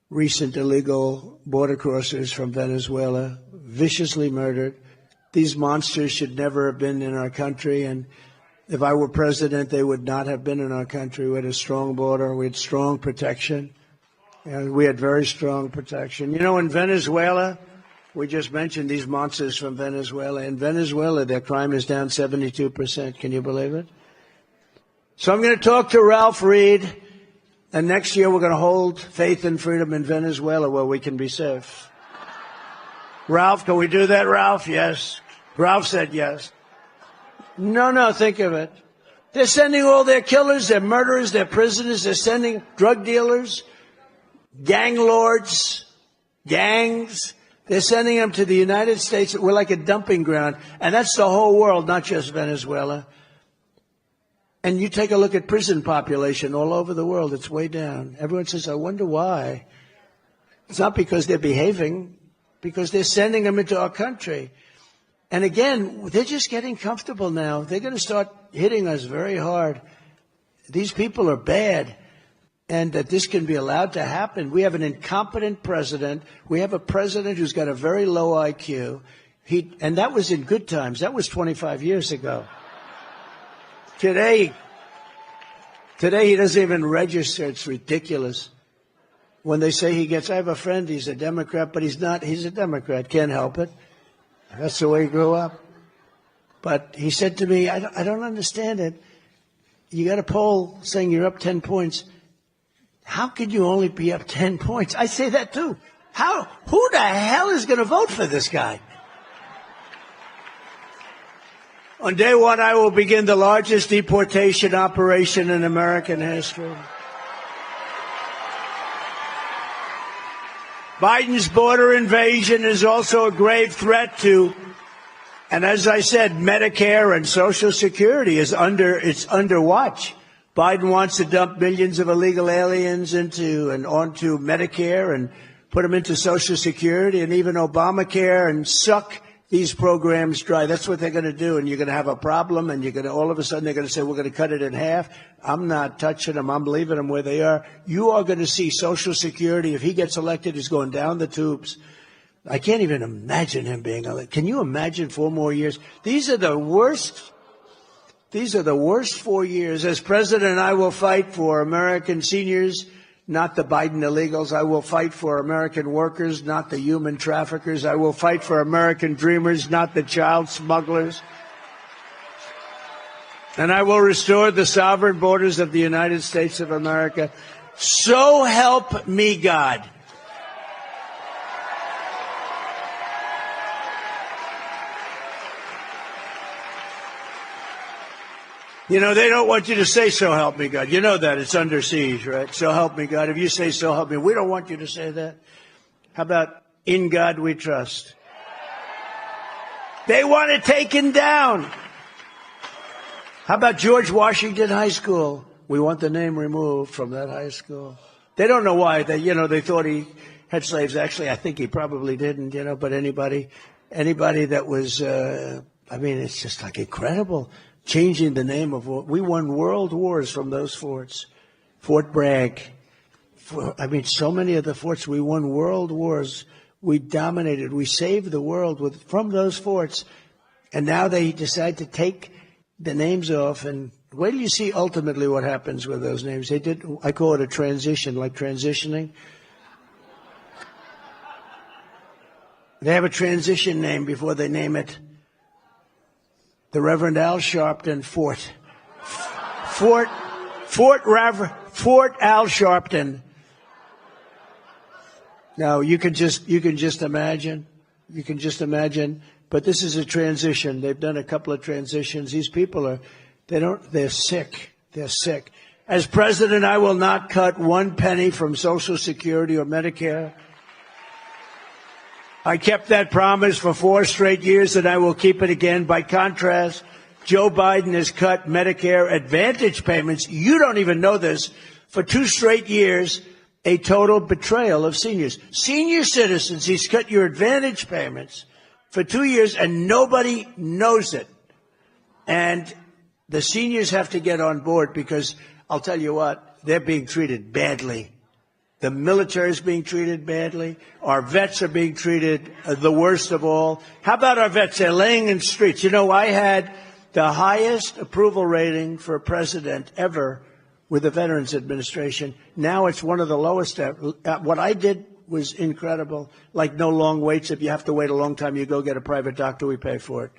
recent illegal border crossers from Venezuela, viciously murdered. These monsters should never have been in our country, and if I were president, they would not have been in our country. We had a strong border. We had strong protection. And we had very strong protection. You know, in Venezuela, we just mentioned these monsters from Venezuela. In Venezuela, their crime is down 72%. Can you believe it? So I'm going to talk to Ralph Reed, and next year we're going to hold Faith and Freedom in Venezuela where we can be safe. Ralph, can we do that, Ralph? Yes. Ralph said yes. No, think of it. They're sending all their killers, their murderers, their prisoners. They're sending drug dealers, gang lords, gangs. They're sending them to the United States. We're like a dumping ground. And that's the whole world, not just Venezuela. And you take a look at prison population all over the world. It's way down. Everyone says, I wonder why. It's not because they're behaving, because they're sending them into our country. And again, they're just getting comfortable now. They're going to start hitting us very hard. These people are bad. And that this can be allowed to happen. We have an incompetent president. We have a president who's got a very low IQ. And that was in good times. That was 25 years ago. Today he doesn't even register. It's ridiculous. When they say I have a friend, he's a Democrat, but he's not. He's a Democrat. Can't help it. That's the way he grew up. But he said to me, I don't understand it. You got a poll saying you're up 10 points. How could you only be up 10 points? I say that too. Who the hell is going to vote for this guy? On day one, I will begin the largest deportation operation in American history. Biden's border invasion is also a grave threat to, and as I said, Medicare and Social Security it's under watch. Biden wants to dump millions of illegal aliens onto Medicare and put them into Social Security and even Obamacare and suck these programs dry. That's what they're going to do. And you're going to have a problem, and all of a sudden they're going to say, we're going to cut it in half. I'm not touching them. I'm leaving them where they are. You are going to see Social Security. If he gets elected, he's going down the tubes. I can't even imagine him being elected. Can you imagine 4 more years? These are the worst 4 years. As president, I will fight for American seniors, not the Biden illegals. I will fight for American workers, not the human traffickers. I will fight for American dreamers, not the child smugglers. And I will restore the sovereign borders of the United States of America. So help me God. You know, they don't want you to say, so help me God. You know that. It's under siege, right? So help me God. If you say, so help me, we don't want you to say that. How about, in God we trust? They want it taken down. How about George Washington High School? We want the name removed from that high school. They don't know why. They thought he had slaves. Actually, I think he probably didn't, but anybody that was, it's just like incredible. Changing the name of we won world wars from those forts. Fort Bragg. So many of the forts, we won world wars. We dominated. We saved the world from those forts. And now they decide to take the names off. And wait till you see ultimately what happens with those names. I call it a transition, like transitioning. They have a transition name before they name it. The Reverend Al Sharpton Fort Al Sharpton. Now you can just imagine. But this is a transition. They've done a couple of transitions. These people they're sick. They're sick. As president, I will not cut 1 penny from Social Security or Medicare. I kept that promise for 4 straight years, and I will keep it again. By contrast, Joe Biden has cut Medicare Advantage payments. You don't even know this. For 2 straight years, a total betrayal of seniors. Senior citizens, he's cut your Advantage payments for 2 years, and nobody knows it. And the seniors have to get on board because I'll tell you what, they're being treated badly. The military is being treated badly. Our vets are being treated the worst of all. How about our vets? They're laying in streets. You know, I had the highest approval rating for a president ever with the Veterans Administration. Now it's one of the lowest. What I did was incredible. Like no long waits. If you have to wait a long time, you go get a private doctor. We pay for it.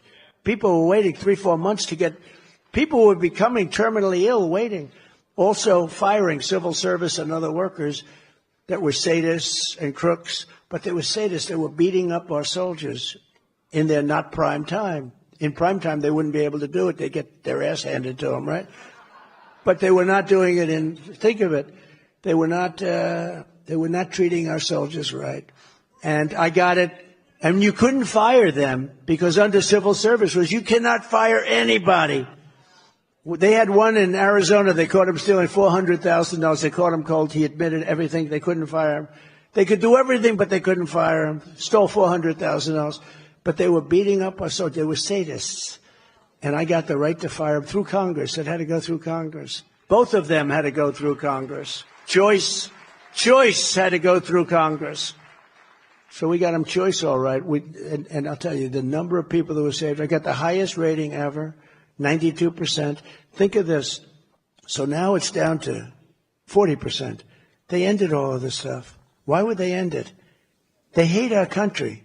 People were waiting 3-4 months to get. People were becoming terminally ill waiting. Also firing civil service and other workers that were sadists and crooks, but they were sadists. They were beating up our soldiers in their not prime time. In prime time, they wouldn't be able to do it. They get their ass handed to them, right? But they were not doing it in, think of it, they were not treating our soldiers right. And I got it. And you couldn't fire them because under civil service rules, you cannot fire anybody. They had one in Arizona. They caught him stealing $400,000. They caught him cold. He admitted everything. They couldn't fire him. They could do everything, but they couldn't fire him. Stole $400,000. But they were beating up us. So they were sadists. And I got the right to fire them through Congress. It had to go through Congress. Both of them had to go through Congress. Choice had to go through Congress. So we got them choice all right. And I'll tell you, the number of people that were saved, I got the highest rating ever. 92%. Think of this. So now it's down to 40%. They ended all of this stuff. Why would they end it? They hate our country,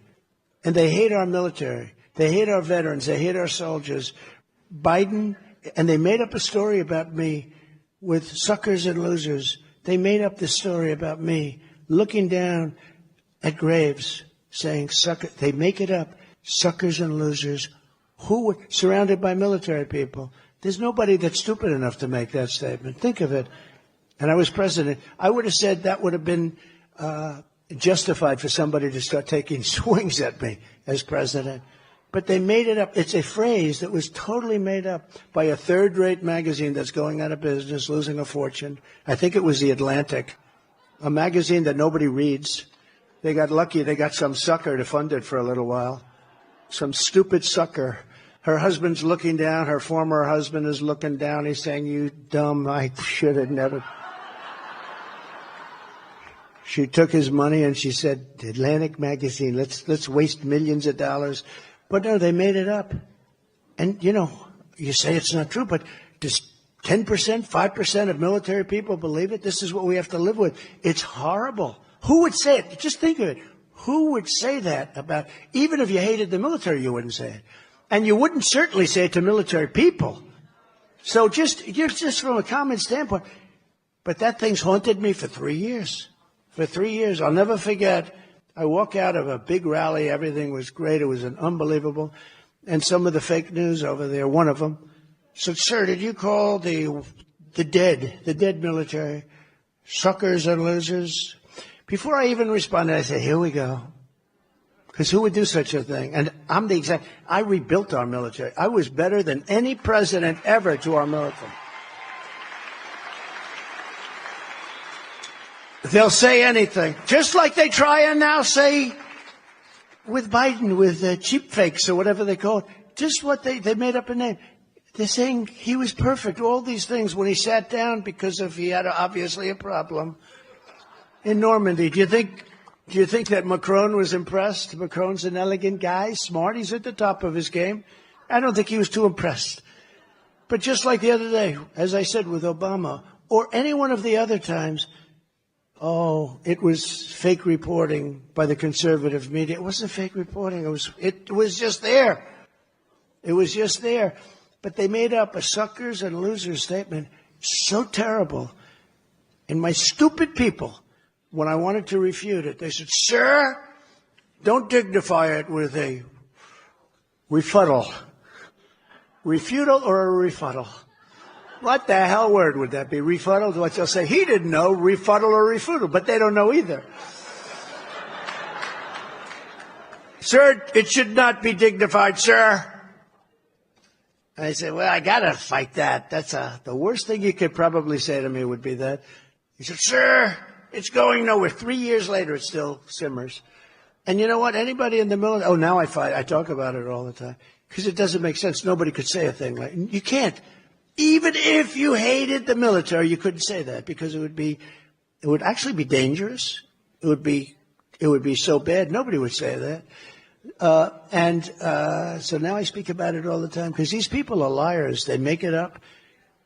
and they hate our military. They hate our veterans. They hate our soldiers. Biden, and they made up a story about me with suckers and losers. They made up this story about me looking down at graves saying, sucker. They make it up. Suckers and losers. Who were surrounded by military people? There's nobody that's stupid enough to make that statement. Think of it. And I was president. I would have said that would have been justified for somebody to start taking swings at me as president. But they made it up. It's a phrase that was totally made up by a third-rate magazine that's going out of business, losing a fortune. I think it was The Atlantic, a magazine that nobody reads. They got lucky. They got some sucker to fund it for a little while. Some stupid sucker. Her husband's looking down. Her former husband is looking down. He's saying, you dumb, I should have never. She took his money and she said, Atlantic magazine, let's waste millions of dollars. But no, they made it up. And, you know, you say it's not true, but does 10%, 5% of military people believe it? This is what we have to live with. It's horrible. Who would say it? Just think of it. Who would say that about, even if you hated the military, you wouldn't say it. And you wouldn't certainly say it to military people. So just from a common standpoint. But that thing's haunted me for 3 years. For 3 years. I'll never forget. I walk out of a big rally. Everything was great. It was an unbelievable. And some of the fake news over there, one of them, said, sir, did you call the dead military, suckers and losers? Before I even responded, I said, here we go. Because who would do such a thing? And I rebuilt our military. I was better than any president ever to our military. They'll say anything. Just like they try and now say with Biden, with cheap fakes or whatever they call it. Just what they made up a name. They're saying he was perfect. All these things when he sat down because he had obviously a problem in Normandy. Do you think that Macron was impressed? Macron's an elegant guy, smart. He's at the top of his game. I don't think he was too impressed. But just like the other day, as I said with Obama, or any one of the other times, it was fake reporting by the conservative media. It wasn't fake reporting. It was just there. It was just there. But they made up a suckers and losers statement so terrible. And my stupid people, when I wanted to refute it, they said, sir, don't dignify it with a rebuttal. Refutal or a rebuttal? What the hell word would that be? Refutal? What they'll say, he didn't know, rebuttal or refutal, but they don't know either. Sir, it should not be dignified, sir. And I said, well, I got to fight that. That's the worst thing you could probably say to me would be that. He said, sir, it's going nowhere. 3 years later, it still simmers. And you know what? Anybody in the military, oh, now I talk about it all the time because it doesn't make sense. Nobody could say a thing like, you can't. Even if you hated the military, you couldn't say that because it would actually be dangerous. It would be so bad. Nobody would say that. So now I speak about it all the time because these people are liars. They make it up.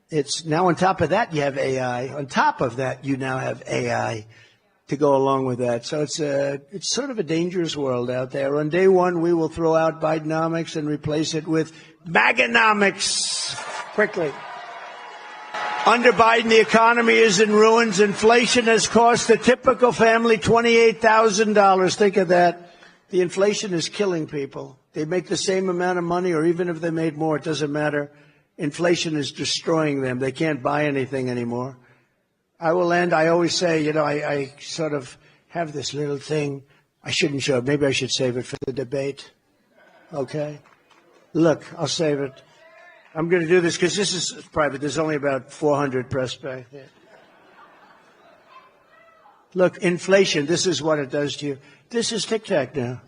It's now on top of that, you have AI. On top of that, you now have AI to go along with that. So it's sort of a dangerous world out there. On day one, we will throw out Bidenomics and replace it with MAGAnomics quickly. Under Biden, the economy is in ruins. Inflation has cost the typical family $28,000. Think of that. The inflation is killing people. They make the same amount of money, or even if they made more, it doesn't matter. Inflation is destroying them. They can't buy anything anymore. I will end. I always say, I sort of have this little thing. I shouldn't show it. Maybe I should save it for the debate. Okay? Look, I'll save it. I'm going to do this because this is private. There's only about 400 press back there. Look, inflation, this is what it does to you. This is Tic Tac now.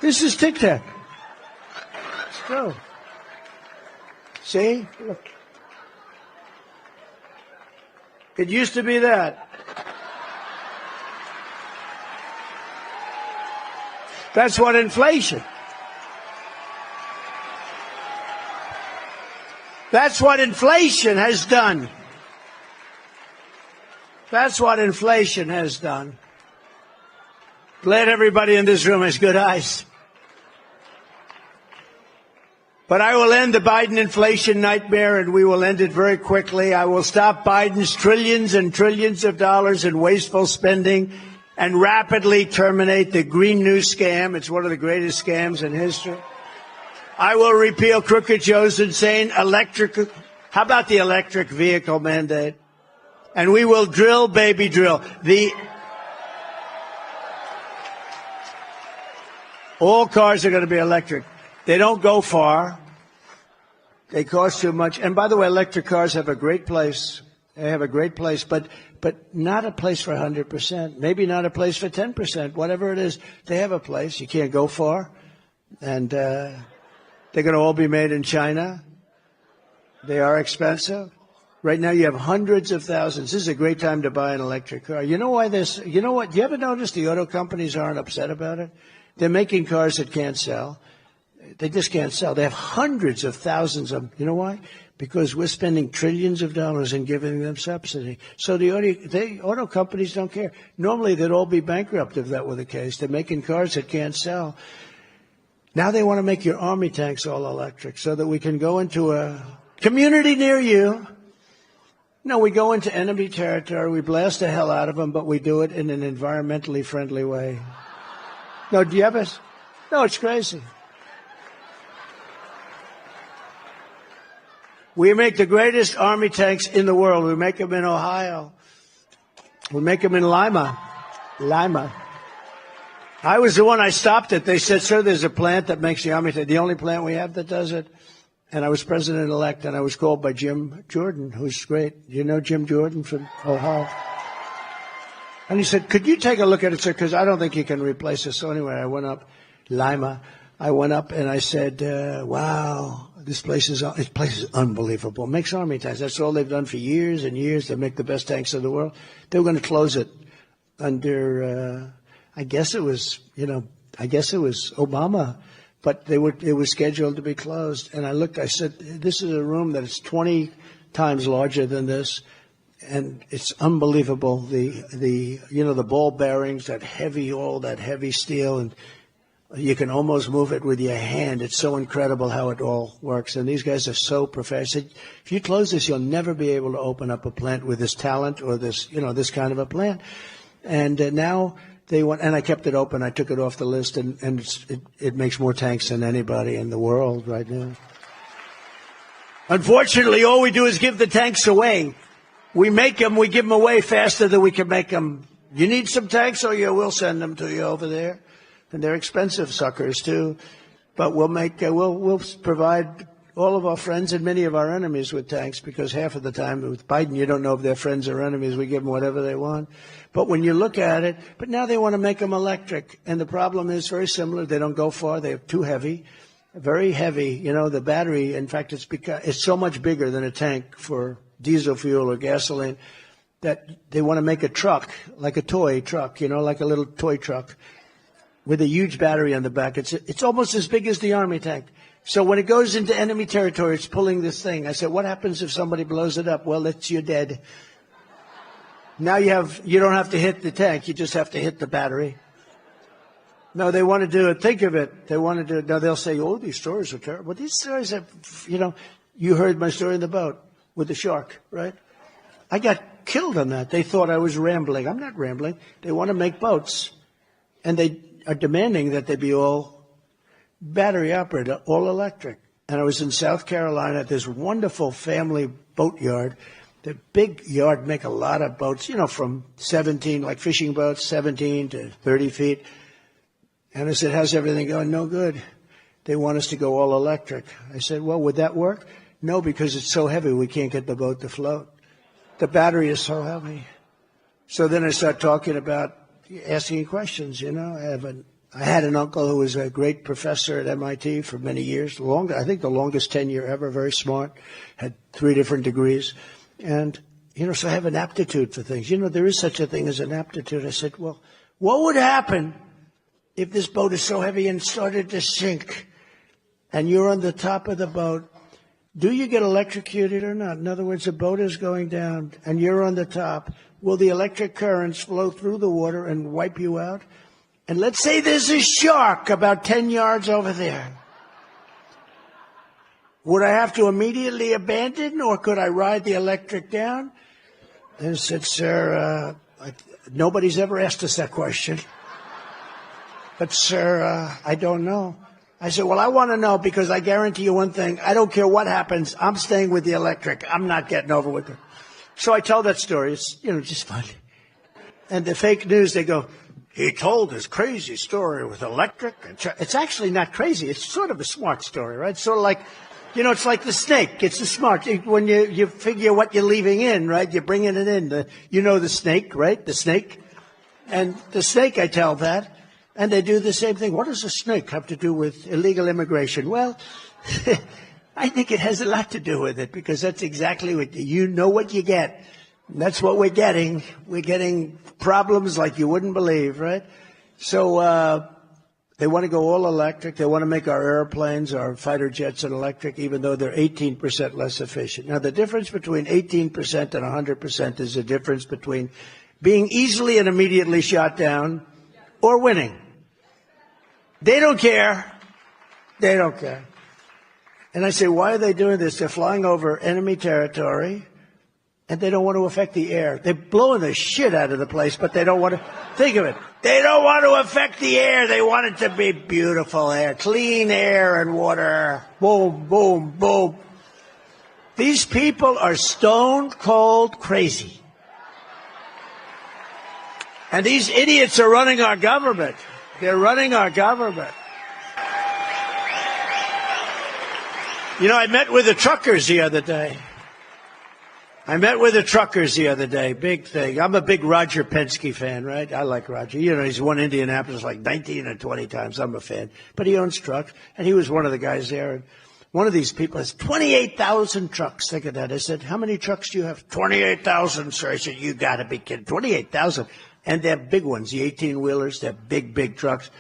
This is Tic Tac. Let's go. See? Look. It used to be that. That's what inflation. That's what inflation has done. That's what inflation has done. Glad everybody in this room has good eyes. But I will end the Biden inflation nightmare, and we will end it very quickly. I will stop Biden's trillions and trillions of dollars in wasteful spending and rapidly terminate the Green New scam. It's one of the greatest scams in history. I will repeal Crooked Joe's insane electric. How about the electric vehicle mandate? And we will drill, baby, drill. All cars are going to be electric. They don't go far. They cost too much. And by the way, electric cars have a great place. They have a great place, but not a place for 100%. Maybe not a place for 10%. Whatever it is, they have a place. You can't go far. And they're going to all be made in China. They are expensive. Right now, you have hundreds of thousands. This is a great time to buy an electric car. You know why this? You know what? You ever notice the auto companies aren't upset about it? They're making cars that can't sell. They just can't sell. They have hundreds of thousands of them. You know why? Because we're spending trillions of dollars and giving them subsidy. So the auto companies don't care. Normally, they'd all be bankrupt if that were the case. They're making cars that can't sell. Now they want to make your army tanks all electric so that we can go into a community near you. No, we go into enemy territory. We blast the hell out of them, but we do it in an environmentally friendly way. No, do you have a? No, it's crazy. We make the greatest army tanks in the world. We make them in Ohio. We make them in Lima. I was the one, I stopped it. They said, sir, there's a plant that makes the army tank. The only plant we have that does it. And I was president-elect, and I was called by Jim Jordan, who's great. You know Jim Jordan from Ohio? And he said, could you take a look at it, sir? Because I don't think you can replace it. So anyway, I went up, Lima. I went up and I said, wow, this place is unbelievable. It makes army tanks. That's all they've done for years and years. They make the best tanks in the world. They were going to close it under, I guess it was Obama, but it was scheduled to be closed. And I looked, I said, this is a room that is 20 times larger than this. And it's unbelievable. The ball bearings, that heavy steel, and you can almost move it with your hand. It's so incredible how it all works. And these guys are so professional. If you close this, you'll never be able to open up a plant with this talent or this kind of a plant. And now they want, and I kept it open. I took it off the list, and it makes more tanks than anybody in the world right now. Unfortunately, all we do is give the tanks away. We make them, we give them away faster than we can make them. You need some tanks? Oh, yeah, we'll send them to you over there. And they're expensive suckers too, but we'll provide all of our friends and many of our enemies with tanks, because half of the time with Biden, you don't know if they're friends or enemies. We give them whatever they want. But when you look at it, but now they want to make them electric. And the problem is very similar. They don't go far. They're too heavy, very heavy. You know, the battery, in fact, it's so much bigger than a tank for diesel fuel or gasoline that they want to make a truck, like a toy truck, you know, like a little toy truck with a huge battery on the back. It's almost as big as the Army tank. So when it goes into enemy territory, it's pulling this thing. I said, what happens if somebody blows it up? Well, you're dead. Now you don't have to hit the tank. You just have to hit the battery. No, they want to do it. Think of it. They want to do it. Now they'll say, oh, these stories are terrible. These stories are, you know, you heard my story in the boat with the shark, right? I got killed on that. They thought I was rambling. I'm not rambling. They want to make boats. And they are demanding that they be all battery operated, all electric. And I was in South Carolina at this wonderful family boat yard. The big yard make a lot of boats, you know, from 17, like fishing boats, 17 to 30 feet. And I said, how's everything going? No good. They want us to go all electric. I said, well, would that work? No, because it's so heavy, we can't get the boat to float. The battery is so heavy. So then I start talking about asking questions, you know. I had an uncle who was a great professor at MIT for many years, I think the longest tenure ever, very smart, had 3 different degrees. And, you know, so I have an aptitude for things. You know, there is such a thing as an aptitude. I said, well, what would happen if this boat is so heavy and started to sink and you're on the top of the boat? Do you get electrocuted or not? In other words, the boat is going down and you're on the top. Will the electric currents flow through the water and wipe you out? And let's say there's a shark about 10 yards over there. Would I have to immediately abandon, or could I ride the electric down? And I said, sir, nobody's ever asked us that question. But, sir, I don't know. I said, well, I want to know, because I guarantee you one thing. I don't care what happens. I'm staying with the electric. I'm not getting over with it. So I tell that story. It's, you know, just fun. And the fake news, they go, he told this crazy story with electric. It's actually not crazy. It's sort of a smart story, right? Sort of like, you know, it's like the snake. It's the smart. When you figure what you're leaving in, right? You're bringing it in. You know the snake, right? The snake. And the snake, I tell that. And they do the same thing. What does a snake have to do with illegal immigration? Well, I think it has a lot to do with it, because that's exactly what you know what you get. And that's what we're getting. We're getting problems like you wouldn't believe, right? So they want to go all electric. They want to make our airplanes, our fighter jets, electric, even though they're 18% less efficient. Now, the difference between 18% and 100% is the difference between being easily and immediately shot down or winning. They don't care. They don't care. And I say, why are they doing this? They're flying over enemy territory, and they don't want to affect the air. They're blowing the shit out of the place, but they don't want to. Think of it. They don't want to affect the air. They want it to be beautiful air, clean air and water. Boom, boom, boom. These people are stone cold crazy. And these idiots are running our government. They're running our government. You know, I met with the truckers the other day. Big thing. I'm a big Roger Penske fan, right? I like Roger. You know, he's won Indianapolis like 19 or 20 times. I'm a fan. But he owns trucks, and he was one of the guys there. And one of these people has 28,000 trucks. Think of that. I said, how many trucks do you have? 28,000, sir. I said, you got to be kidding. 28,000. And they're big ones, the 18-wheelers. They're big, big trucks.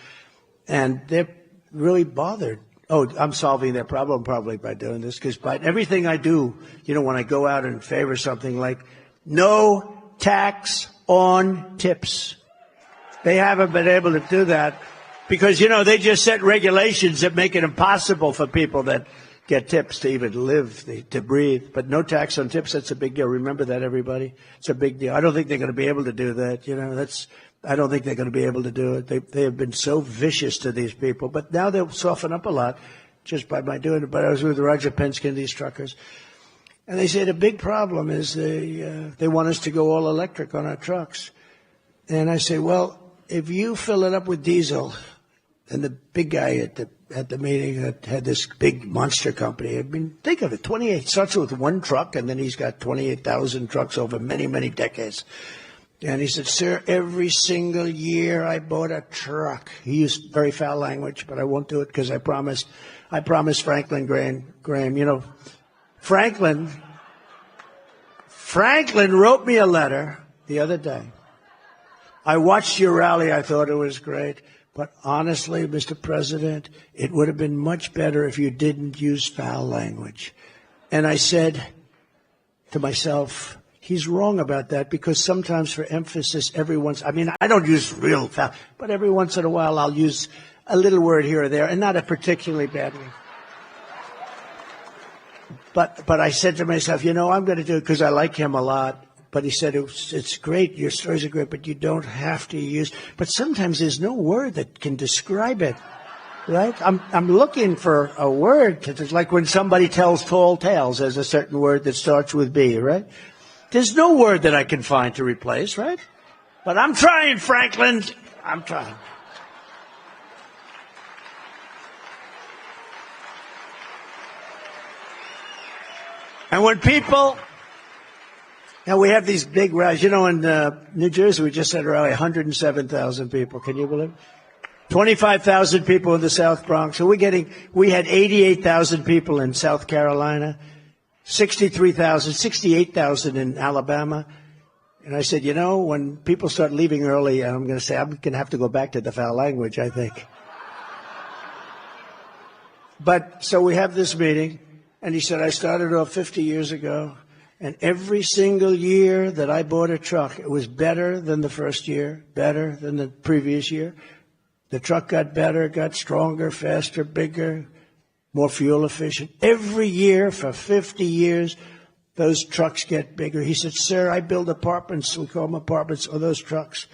And they're really bothered. Oh, I'm solving their problem probably by doing this, because by everything I do, you know, when I go out and favor something like no tax on tips. They haven't been able to do that because, you know, they just set regulations that make it impossible for people that get tips to even live, to breathe. But no tax on tips, that's a big deal. Remember that, everybody? It's a big deal. I don't think they're going to be able to do that. You know, I don't think they're going to be able to do it. They have been so vicious to these people. But now they'll soften up a lot just by my doing it. But I was with Roger Penske and these truckers. And they say the big problem is they want us to go all electric on our trucks. And I say, well, if you fill it up with diesel, and the big guy at the at the meeting that had this big monster company. I mean, think of it, 28, starts with one truck, and then he's got 28,000 trucks over many, many decades. And he said, sir, every single year I bought a truck. He used very foul language, but I won't do it because I promised Franklin Graham, you know, Franklin wrote me a letter the other day. I watched your rally. I thought it was great. But honestly, Mr. President, it would have been much better if you didn't use foul language. And I said to myself, he's wrong about that, because sometimes for emphasis, I don't use real foul, but every once in a while I'll use a little word here or there, and not a particularly bad one. But I said to myself, you know, I'm going to do it because I like him a lot. But he said, it's great, your stories are great, but you don't have to use. But sometimes there's no word that can describe it, right? I'm looking for a word. It's like when somebody tells tall tales, there's a certain word that starts with B, right? There's no word that I can find to replace, right? But I'm trying, Franklin. I'm trying. And when people... Now, we have these big rallies. You know, in New Jersey, we just had a rally, 107,000 people. Can you believe it? 25,000 people in the South Bronx. So we had 88,000 people in South Carolina, 68,000 in Alabama. And I said, you know, when people start leaving early, I'm going to have to go back to the foul language, I think. But so we have this meeting, and he said, I started off 50 years ago. And every single year that I bought a truck, it was better than the first year, better than the previous year. The truck got better, got stronger, faster, bigger, more fuel efficient. Every year for 50 years, those trucks get bigger. He said, sir, I build apartments. We call them apartments, or those trucks.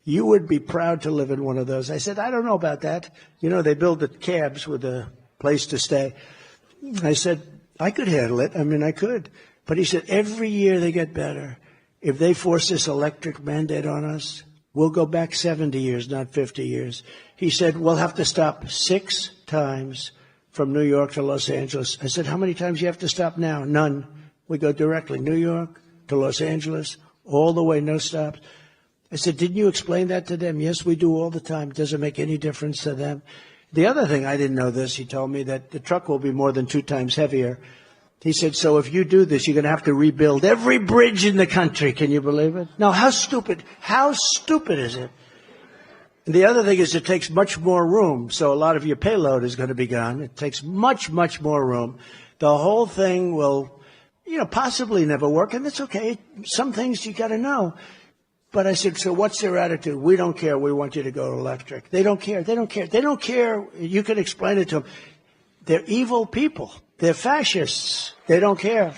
You would be proud to live in one of those. I said, I don't know about that. You know, they build the cabs with a place to stay. I said, I could handle it. I mean, I could. But he said, every year they get better. If they force this electric mandate on us, we'll go back 70 years, not 50 years. He said, we'll have to stop 6 times from New York to Los Angeles. I said, how many times do you have to stop now? None. We go directly New York to Los Angeles, all the way, no stops. I said, didn't you explain that to them? Yes, we do all the time. It doesn't make any difference to them. The other thing, I didn't know this, he told me that the truck will be more than 2 times heavier. He said, so if you do this, you're going to have to rebuild every bridge in the country. Can you believe it? Now, how stupid is it? And the other thing is it takes much more room. So a lot of your payload is going to be gone. It takes much, much more room. The whole thing will, possibly never work. And that's okay. Some things you got to know. But I said, so what's their attitude? We don't care. We want you to go electric. They don't care. They don't care. They don't care. You can explain it to them. They're evil people. They're fascists. They don't care.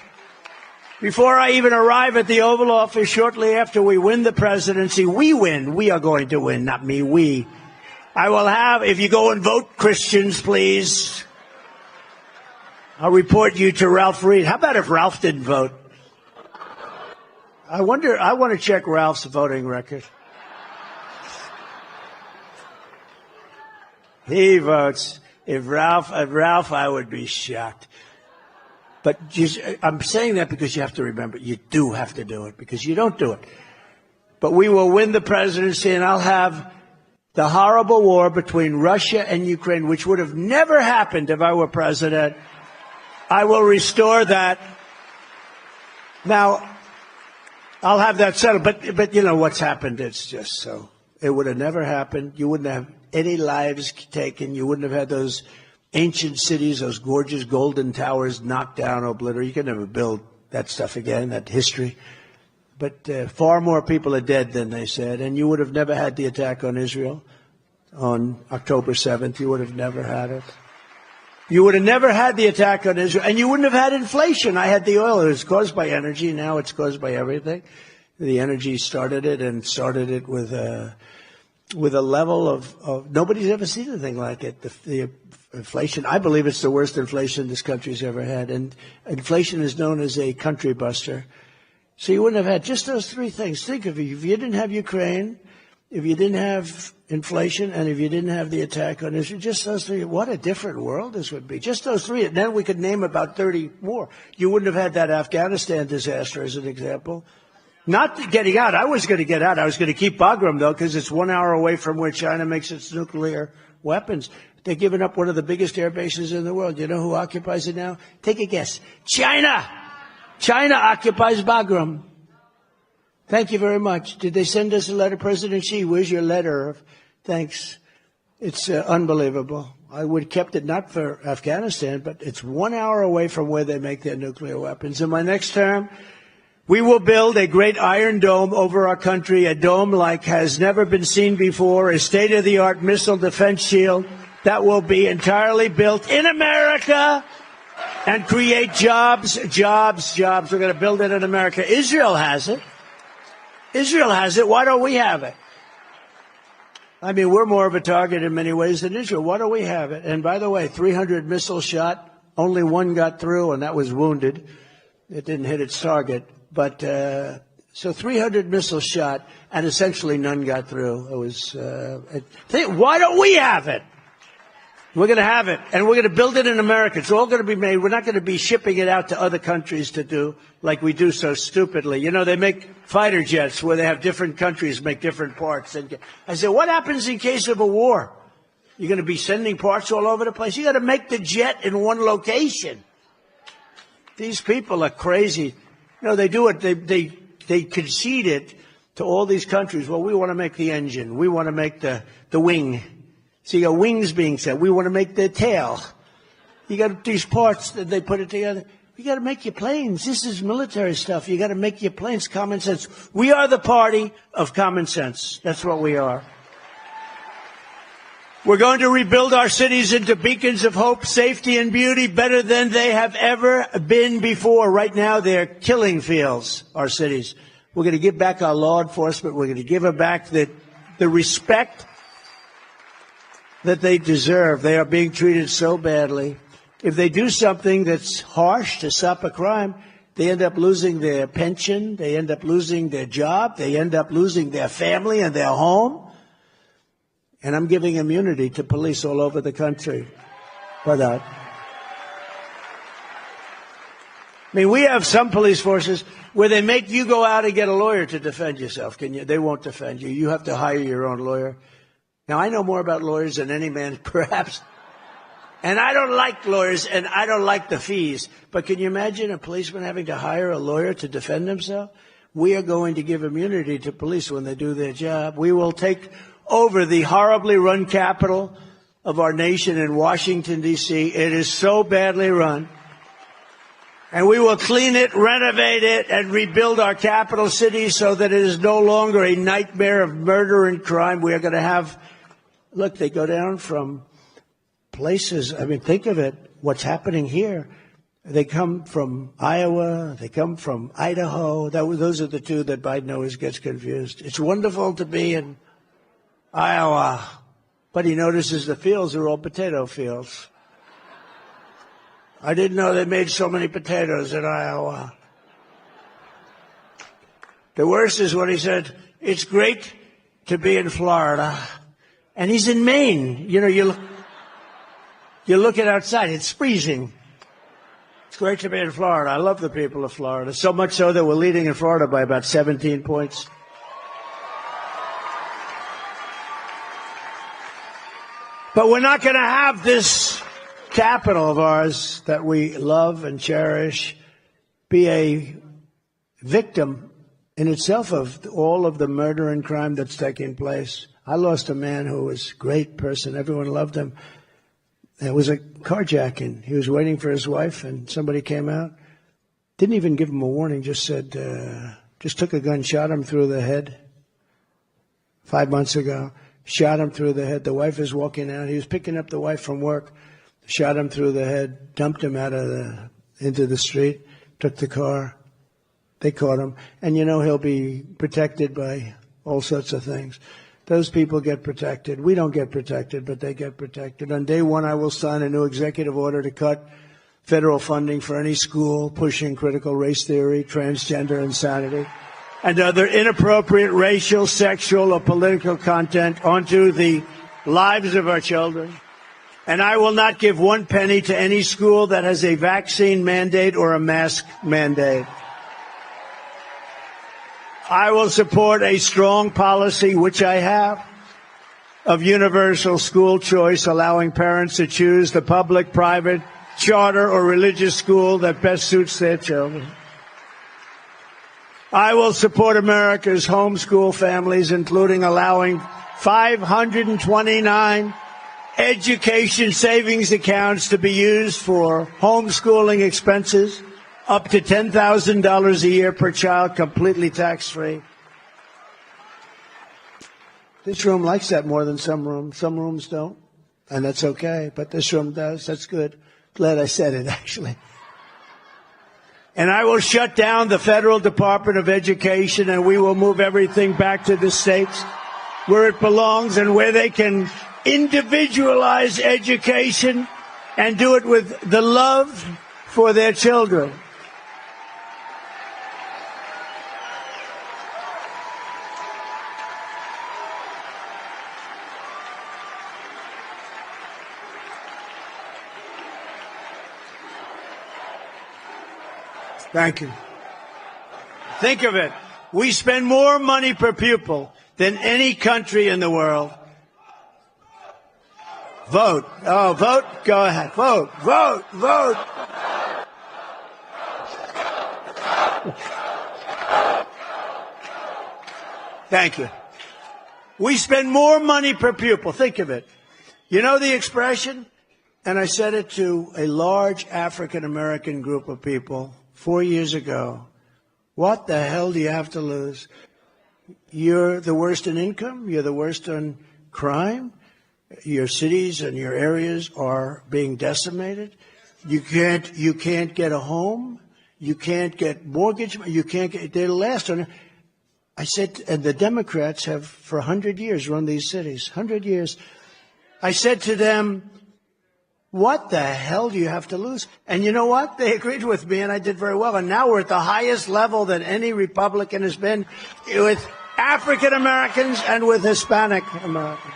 Before I even arrive at the Oval Office, shortly after we win the presidency, we win. We are going to win, not me, we. I will have, if you go and vote, Christians, please, I'll report you to Ralph Reed. How about if Ralph didn't vote? I want to check Ralph's voting record. He votes. If Ralph, I would be shocked. But I'm saying that because you have to remember, you do have to do it, because you don't do it. But we will win the presidency, and I'll have the horrible war between Russia and Ukraine, which would have never happened if I were president. I will restore that. Now, I'll have that settled. But you know what's happened? It's just so. It would have never happened. You wouldn't have any lives taken. You wouldn't have had those ancient cities, those gorgeous golden towers knocked down, obliterated. You could never build that stuff again, that history. But far more people are dead than they said. And you would have never had the attack on Israel on October 7th. You would have never had it. You would have never had the attack on Israel. And you wouldn't have had inflation. I had the oil. It was caused by energy. Now it's caused by everything. The energy started it, and started it with a level of nobody's ever seen anything like it. The inflation, I believe it's the worst inflation this country's ever had. And inflation is known as a country buster. So you wouldn't have had just those 3 things. Think of it. If you didn't have Ukraine, if you didn't have inflation and if you didn't have the attack on Israel, just those three, what a different world this would be. Just those three. And then we could name about 30 more. You wouldn't have had that Afghanistan disaster as an example. Not getting out. I was going to get out. I was going to keep Bagram, though, because it's 1 hour away from where China makes its nuclear weapons. They're giving up one of the biggest air bases in the world. You know who occupies it now? Take a guess. China! China occupies Bagram. Thank you very much. Did they send us a letter? President Xi, where's your letter? Thanks. It's unbelievable. I would have kept it not for Afghanistan, but it's 1 hour away from where they make their nuclear weapons. In my next term, we will build a great iron dome over our country, a dome like has never been seen before, a state-of-the-art missile defense shield that will be entirely built in America and create jobs. We're going to build it in America. Israel has it. Why don't we have it? I mean, we're more of a target in many ways than Israel. Why don't we have it? And by the way, 300 missiles shot, only one got through, and that was wounded. It didn't hit its target. But so 300 missiles shot, and essentially none got through. It was. Why don't we have it? We're going to have it, and we're going to build it in America. It's all going to be made. We're not going to be shipping it out to other countries to do like we do so stupidly. You know, they make fighter jets where they have different countries make different parts. And I said, what happens in case of a war? You're going to be sending parts all over the place. You got to make the jet in one location. These people are crazy. You know, they do it. They concede it to all these countries. Well, we want to make the engine. We want to make the wing. So you got wings being said. We want to make the tail. You got these parts that they put it together. You got to make your planes. This is military stuff. You got to make your planes. Common sense. We are the party of common sense. That's what we are. We're going to rebuild our cities into beacons of hope, safety, and beauty better than they have ever been before. Right now, they're killing fields, our cities. We're going to give back our law enforcement. We're going to give them back the respect that they deserve. They are being treated so badly. If they do something that's harsh to stop a crime, they end up losing their pension. They end up losing their job. They end up losing their family and their home. And I'm giving immunity to police all over the country for that. I mean, we have some police forces where they make you go out and get a lawyer to defend yourself. They won't defend you. You have to hire your own lawyer. Now, I know more about lawyers than any man, perhaps. And I don't like lawyers, and I don't like the fees. But can you imagine a policeman having to hire a lawyer to defend himself? We are going to give immunity to police when they do their job. We will take over the horribly run capital of our nation in Washington, D.C. It is so badly run. And we will clean it, renovate it, and rebuild our capital city so that it is no longer a nightmare of murder and crime. We are going to have, look, they go down from places. I mean, think of it, what's happening here. They come from Iowa. They come from Idaho. Those are the two that Biden always gets confused. It's wonderful to be in Iowa, but he notices the fields are all potato fields. I didn't know they made so many potatoes in Iowa. The worst is when he said, it's great to be in Florida. And he's in Maine. You know, you're looking outside. It's freezing. It's great to be in Florida. I love the people of Florida. So much so that we're leading in Florida by about 17 points. But we're not going to have this capital of ours that we love and cherish be a victim in itself of all of the murder and crime that's taking place. I lost a man who was a great person. Everyone loved him. It was a carjacking. He was waiting for his wife, and somebody came out. Didn't even give him a warning, just said, just took a gun, shot him through the head 5 months ago. Shot him through the head. The wife is walking out. He was picking up the wife from work. Shot him through the head, dumped him into the street, took the car. They caught him. And, you know, he'll be protected by all sorts of things. Those people get protected. We don't get protected, but they get protected. On day one, I will sign a new executive order to cut federal funding for any school pushing critical race theory, transgender insanity. and other inappropriate racial, sexual, or political content onto the lives of our children. And I will not give one penny to any school that has a vaccine mandate or a mask mandate. I will support a strong policy, which I have, of universal school choice, allowing parents to choose the public, private, charter, or religious school that best suits their children. I will support America's homeschool families, including allowing 529 education savings accounts to be used for homeschooling expenses, up to $10,000 a year per child, completely tax-free. This room likes that more than some rooms. Some rooms don't, and that's okay, but this room does. That's good. Glad I said it, actually. And I will shut down the Federal Department of Education, and we will move everything back to the states where it belongs and where they can individualize education and do it with the love for their children. Thank you. Think of it. We spend more money per pupil than any country in the world. Vote. Oh, vote? Go ahead. Vote. Vote. Vote. Thank you. We spend more money per pupil. Think of it. You know the expression? And I said it to a large African-American group of people 4 years ago. What the hell do you have to lose? You're the worst in income. You're the worst on crime. Your cities and your areas are being decimated. You can't get a home. You can't get mortgage. You can't get, they're last on. I said, and the Democrats have for 100 years run these cities, 100 years. I said to them, what the hell do you have to lose? And you know what? They agreed with me, and I did very well. And now we're at the highest level that any Republican has been with African Americans and with Hispanic Americans.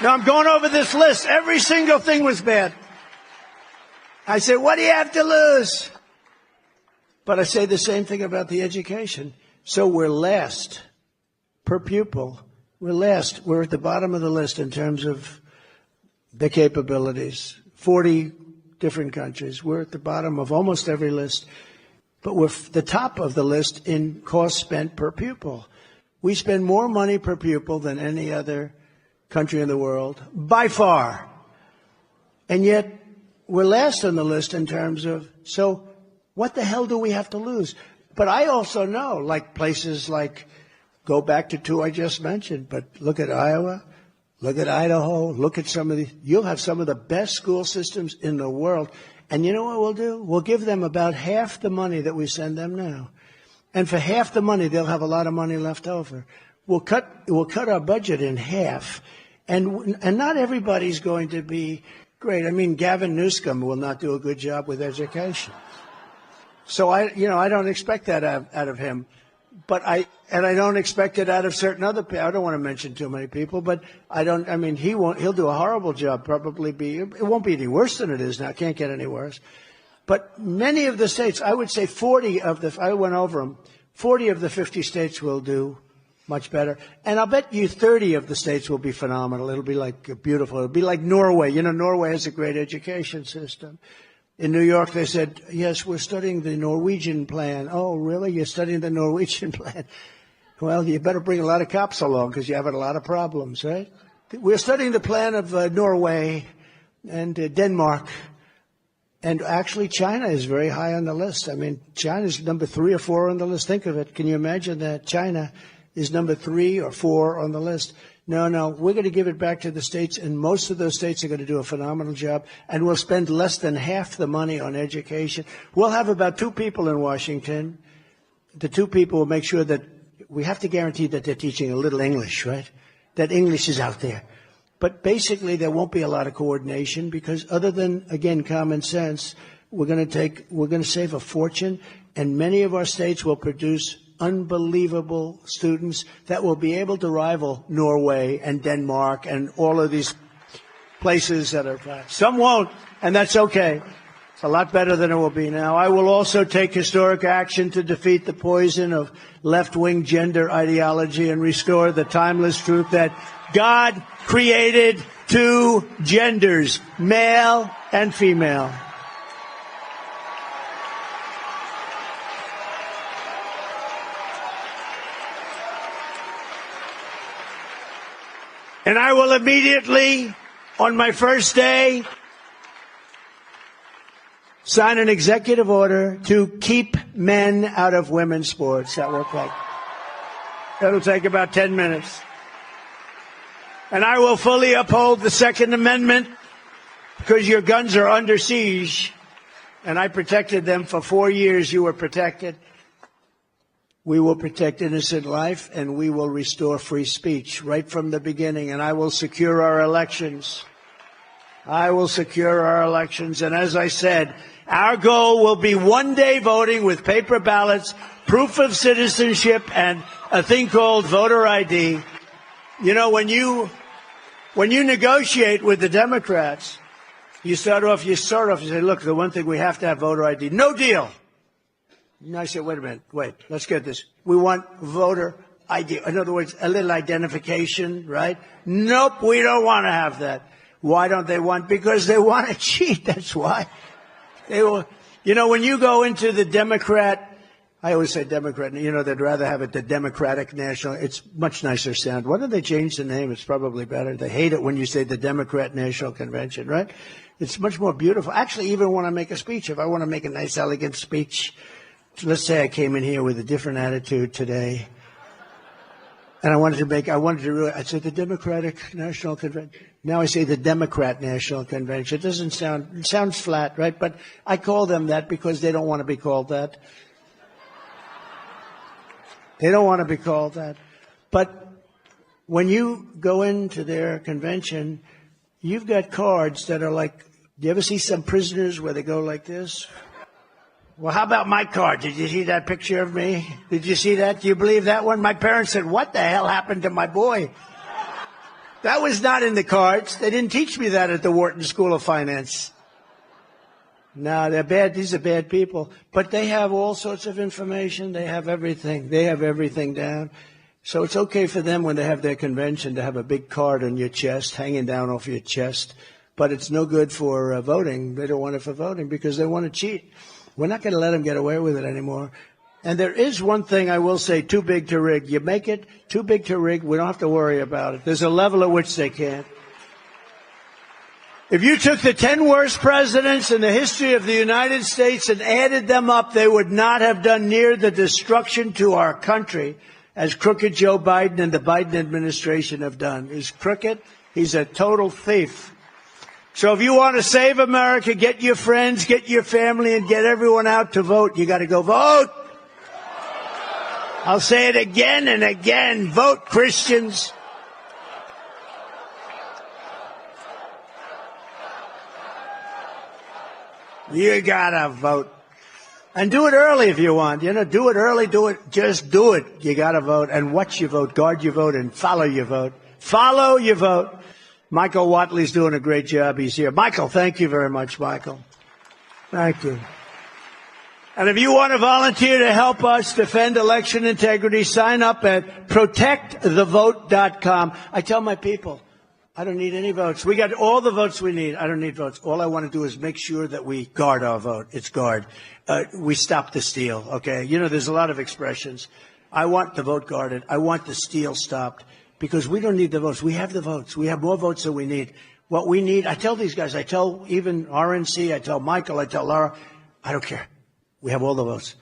Now, I'm going over this list. Every single thing was bad. I said, what do you have to lose? But I say the same thing about the education. So we're last per pupil. We're last. We're at the bottom of the list in terms of the capabilities. 40 different countries. We're at the bottom of almost every list. But we're the top of the list in cost spent per pupil. We spend more money per pupil than any other country in the world, by far. And yet, we're last on the list in terms of, so what the hell do we have to lose? But I also know, like places like, go back to two I just mentioned, but look at Iowa, look at Idaho, look at you'll have some of the best school systems in the world. And you know what we'll do? We'll give them about half the money that we send them now. And for half the money, they'll have a lot of money left over. We'll cut our budget in half. And not everybody's going to be great. I mean, Gavin Newsom will not do a good job with education. So I don't expect that out of him. But I don't expect it out of certain other people. I don't want to mention too many people, but he'll do a horrible job, it won't be any worse than it is now. It can't get any worse. But many of the states, I would say I went over them, 40 of the 50 states will do much better. And I'll bet you 30 of the states will be phenomenal. It'll be like beautiful. It'll be like Norway. You know, Norway has a great education system. In New York, they said, yes, we're studying the Norwegian plan. Oh, really? You're studying the Norwegian plan? Well, you better bring a lot of cops along because you have a lot of problems, right? We're studying the plan of Norway and Denmark. And actually, China is very high on the list. I mean, China's number 3 or 4 on the list. Think of it. Can you imagine that China is number 3 or 4 on the list? No, we're going to give it back to the states, and most of those states are going to do a phenomenal job, and we'll spend less than half the money on education. We'll have about 2 people in Washington. The 2 people will make sure that we have to guarantee that they're teaching a little English, right? That English is out there. But basically, there won't be a lot of coordination because other than, again, common sense, we're going to save a fortune, and many of our states will produce unbelievable students that will be able to rival Norway and Denmark and all of these places that are. Some won't, and that's okay. It's a lot better than it will be now. I will also take historic action to defeat the poison of left-wing gender ideology and restore the timeless truth that God created two genders, male and female. And I will immediately, on my first day, sign an executive order to keep men out of women's sports. That'll take about 10 minutes. And I will fully uphold the Second Amendment because your guns are under siege. And I protected them for 4 years. You were protected. We will protect innocent life, and we will restore free speech right from the beginning. And I will secure our elections. I will secure our elections. And as I said, our goal will be one-day voting with paper ballots, proof of citizenship, and a thing called voter ID. You know, when you negotiate with the Democrats, you start off, you say, look, the one thing we have to have voter ID. No deal. And I said, wait a minute, let's get this. We want voter ID. In other words, a little identification, right? Nope, we don't want to have that. Why don't they want? Because they want to cheat, that's why. They will, you know, when you go into the Democrat, I always say Democrat, you know, they'd rather have it the Democratic National. It's much nicer sound. Why don't they change the name? It's probably better. They hate it when you say the Democrat National Convention, right? It's much more beautiful. Actually, even when I make a speech, if I want to make a nice, elegant speech, let's say I came in here with a different attitude today, and I said the Democratic National Convention. Now I say the Democrat National Convention. It sounds flat, right? But I call them that because they don't want to be called that. They don't want to be called that. But when you go into their convention, you've got cards that are like, do you ever see some prisoners where they go like this? Well, how about my card? Did you see that picture of me? Did you see that? Do you believe that one? My parents said, what the hell happened to my boy? That was not in the cards. They didn't teach me that at the Wharton School of Finance. No, they're bad. These are bad people. But they have all sorts of information. They have everything. They have everything down. So it's okay for them when they have their convention to have a big card on your chest, hanging down off your chest. But it's no good for voting. They don't want it for voting because they want to cheat. We're not going to let them get away with it anymore. And there is one thing I will say, too big to rig. You make it too big to rig, we don't have to worry about it. There's a level at which they can't. If you took the 10 worst presidents in the history of the United States and added them up, they would not have done near the destruction to our country as crooked Joe Biden and the Biden administration have done. He's crooked. He's a total thief. So if you want to save America, get your friends, get your family, and get everyone out to vote. You got to go vote. I'll say it again and again. Vote, Christians. You got to vote. And do it early if you want. You know, do it early, just do it. You got to vote. And watch your vote, guard your vote, and follow your vote. Follow your vote. Michael Watley's doing a great job. He's here. Michael, thank you very much, Michael. Thank you. And if you want to volunteer to help us defend election integrity, sign up at protectthevote.com. I tell my people, I don't need any votes. We got all the votes we need. I don't need votes. All I want to do is make sure that we guard our vote. It's guard. We stop the steal, okay? You know, there's a lot of expressions. I want the vote guarded. I want the steal stopped. Because we don't need the votes. We have the votes. We have more votes than we need. What we need, I tell these guys, I tell even RNC, I tell Michael, I tell Laura, I don't care. We have all the votes.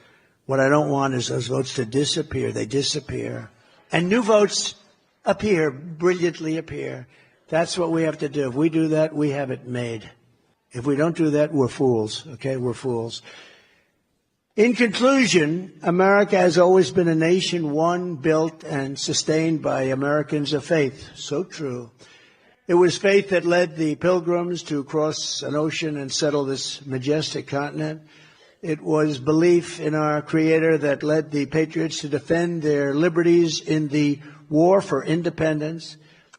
What I don't want is those votes to disappear. They disappear. And new votes appear, brilliantly appear. That's what we have to do. If we do that, we have it made. If we don't do that, we're fools. Okay, we're fools. In conclusion, America has always been a nation won, built, and sustained by Americans of faith. So true. It was faith that led the Pilgrims to cross an ocean and settle this majestic continent. It was belief in our Creator that led the Patriots to defend their liberties in the war for independence.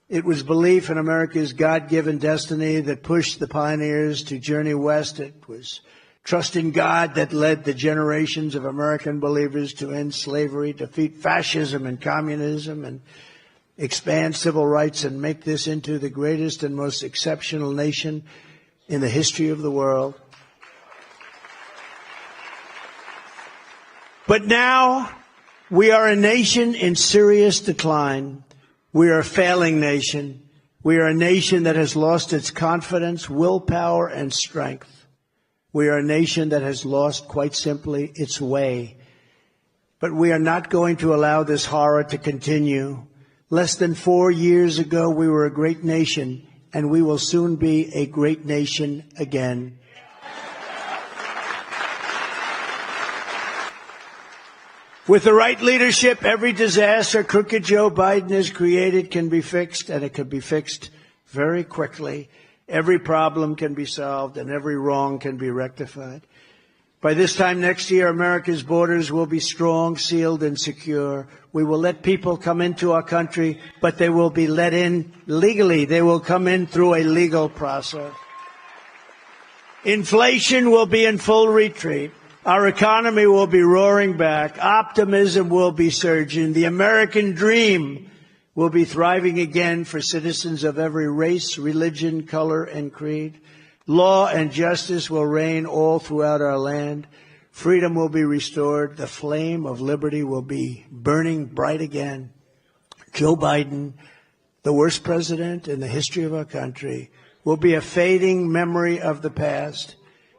It was belief in America's God-given destiny that pushed the pioneers to journey west. It was trust in God that led the generations of American believers to end slavery, defeat fascism and communism, and expand civil rights and make this into the greatest and most exceptional nation in the history of the world. But now we are a nation in serious decline. We are a failing nation. We are a nation that has lost its confidence, willpower, and strength. We are a nation that has lost, quite simply, its way. But we are not going to allow this horror to continue. Less than 4 years ago, we were a great nation, and we will soon be a great nation again. With the right leadership, every disaster crooked Joe Biden has created can be fixed, and it can be fixed very quickly. Every problem can be solved, and every wrong can be rectified. By this time next year, America's borders will be strong, sealed, and secure. We will let people come into our country, but they will be let in legally. They will come in through a legal process. Inflation will be in full retreat. Our economy will be roaring back. Optimism will be surging. The American dream will be thriving again for citizens of every race, religion, color, and creed. Law and justice will reign all throughout our land. Freedom will be restored. The flame of liberty will be burning bright again. Joe Biden, the worst president in the history of our country, will be a fading memory of the past.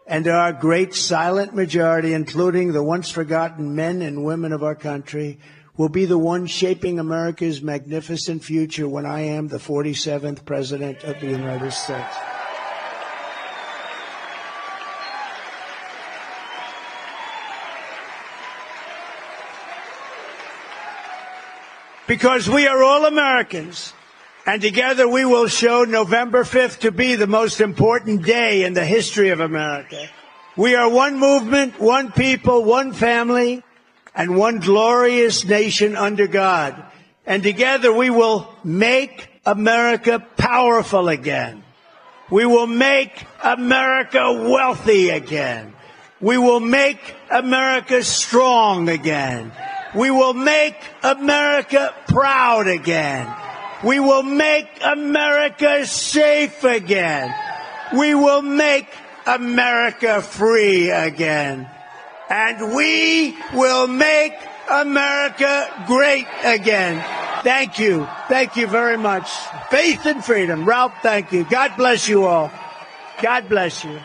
And our great silent majority, including the once forgotten men and women of our country, will be the ones shaping America's magnificent future when I am the 47th President of the United States. Because we are all Americans, and together we will show November 5th to be the most important day in the history of America. We are one movement, one people, one family, and one glorious nation under God. And together we will make America powerful again. We will make America wealthy again. We will make America strong again. We will make America proud again. We will make America safe again. We will make America free again. And we will make America great again. Thank you. Thank you very much. Faith and freedom. Ralph, thank you. God bless you all. God bless you.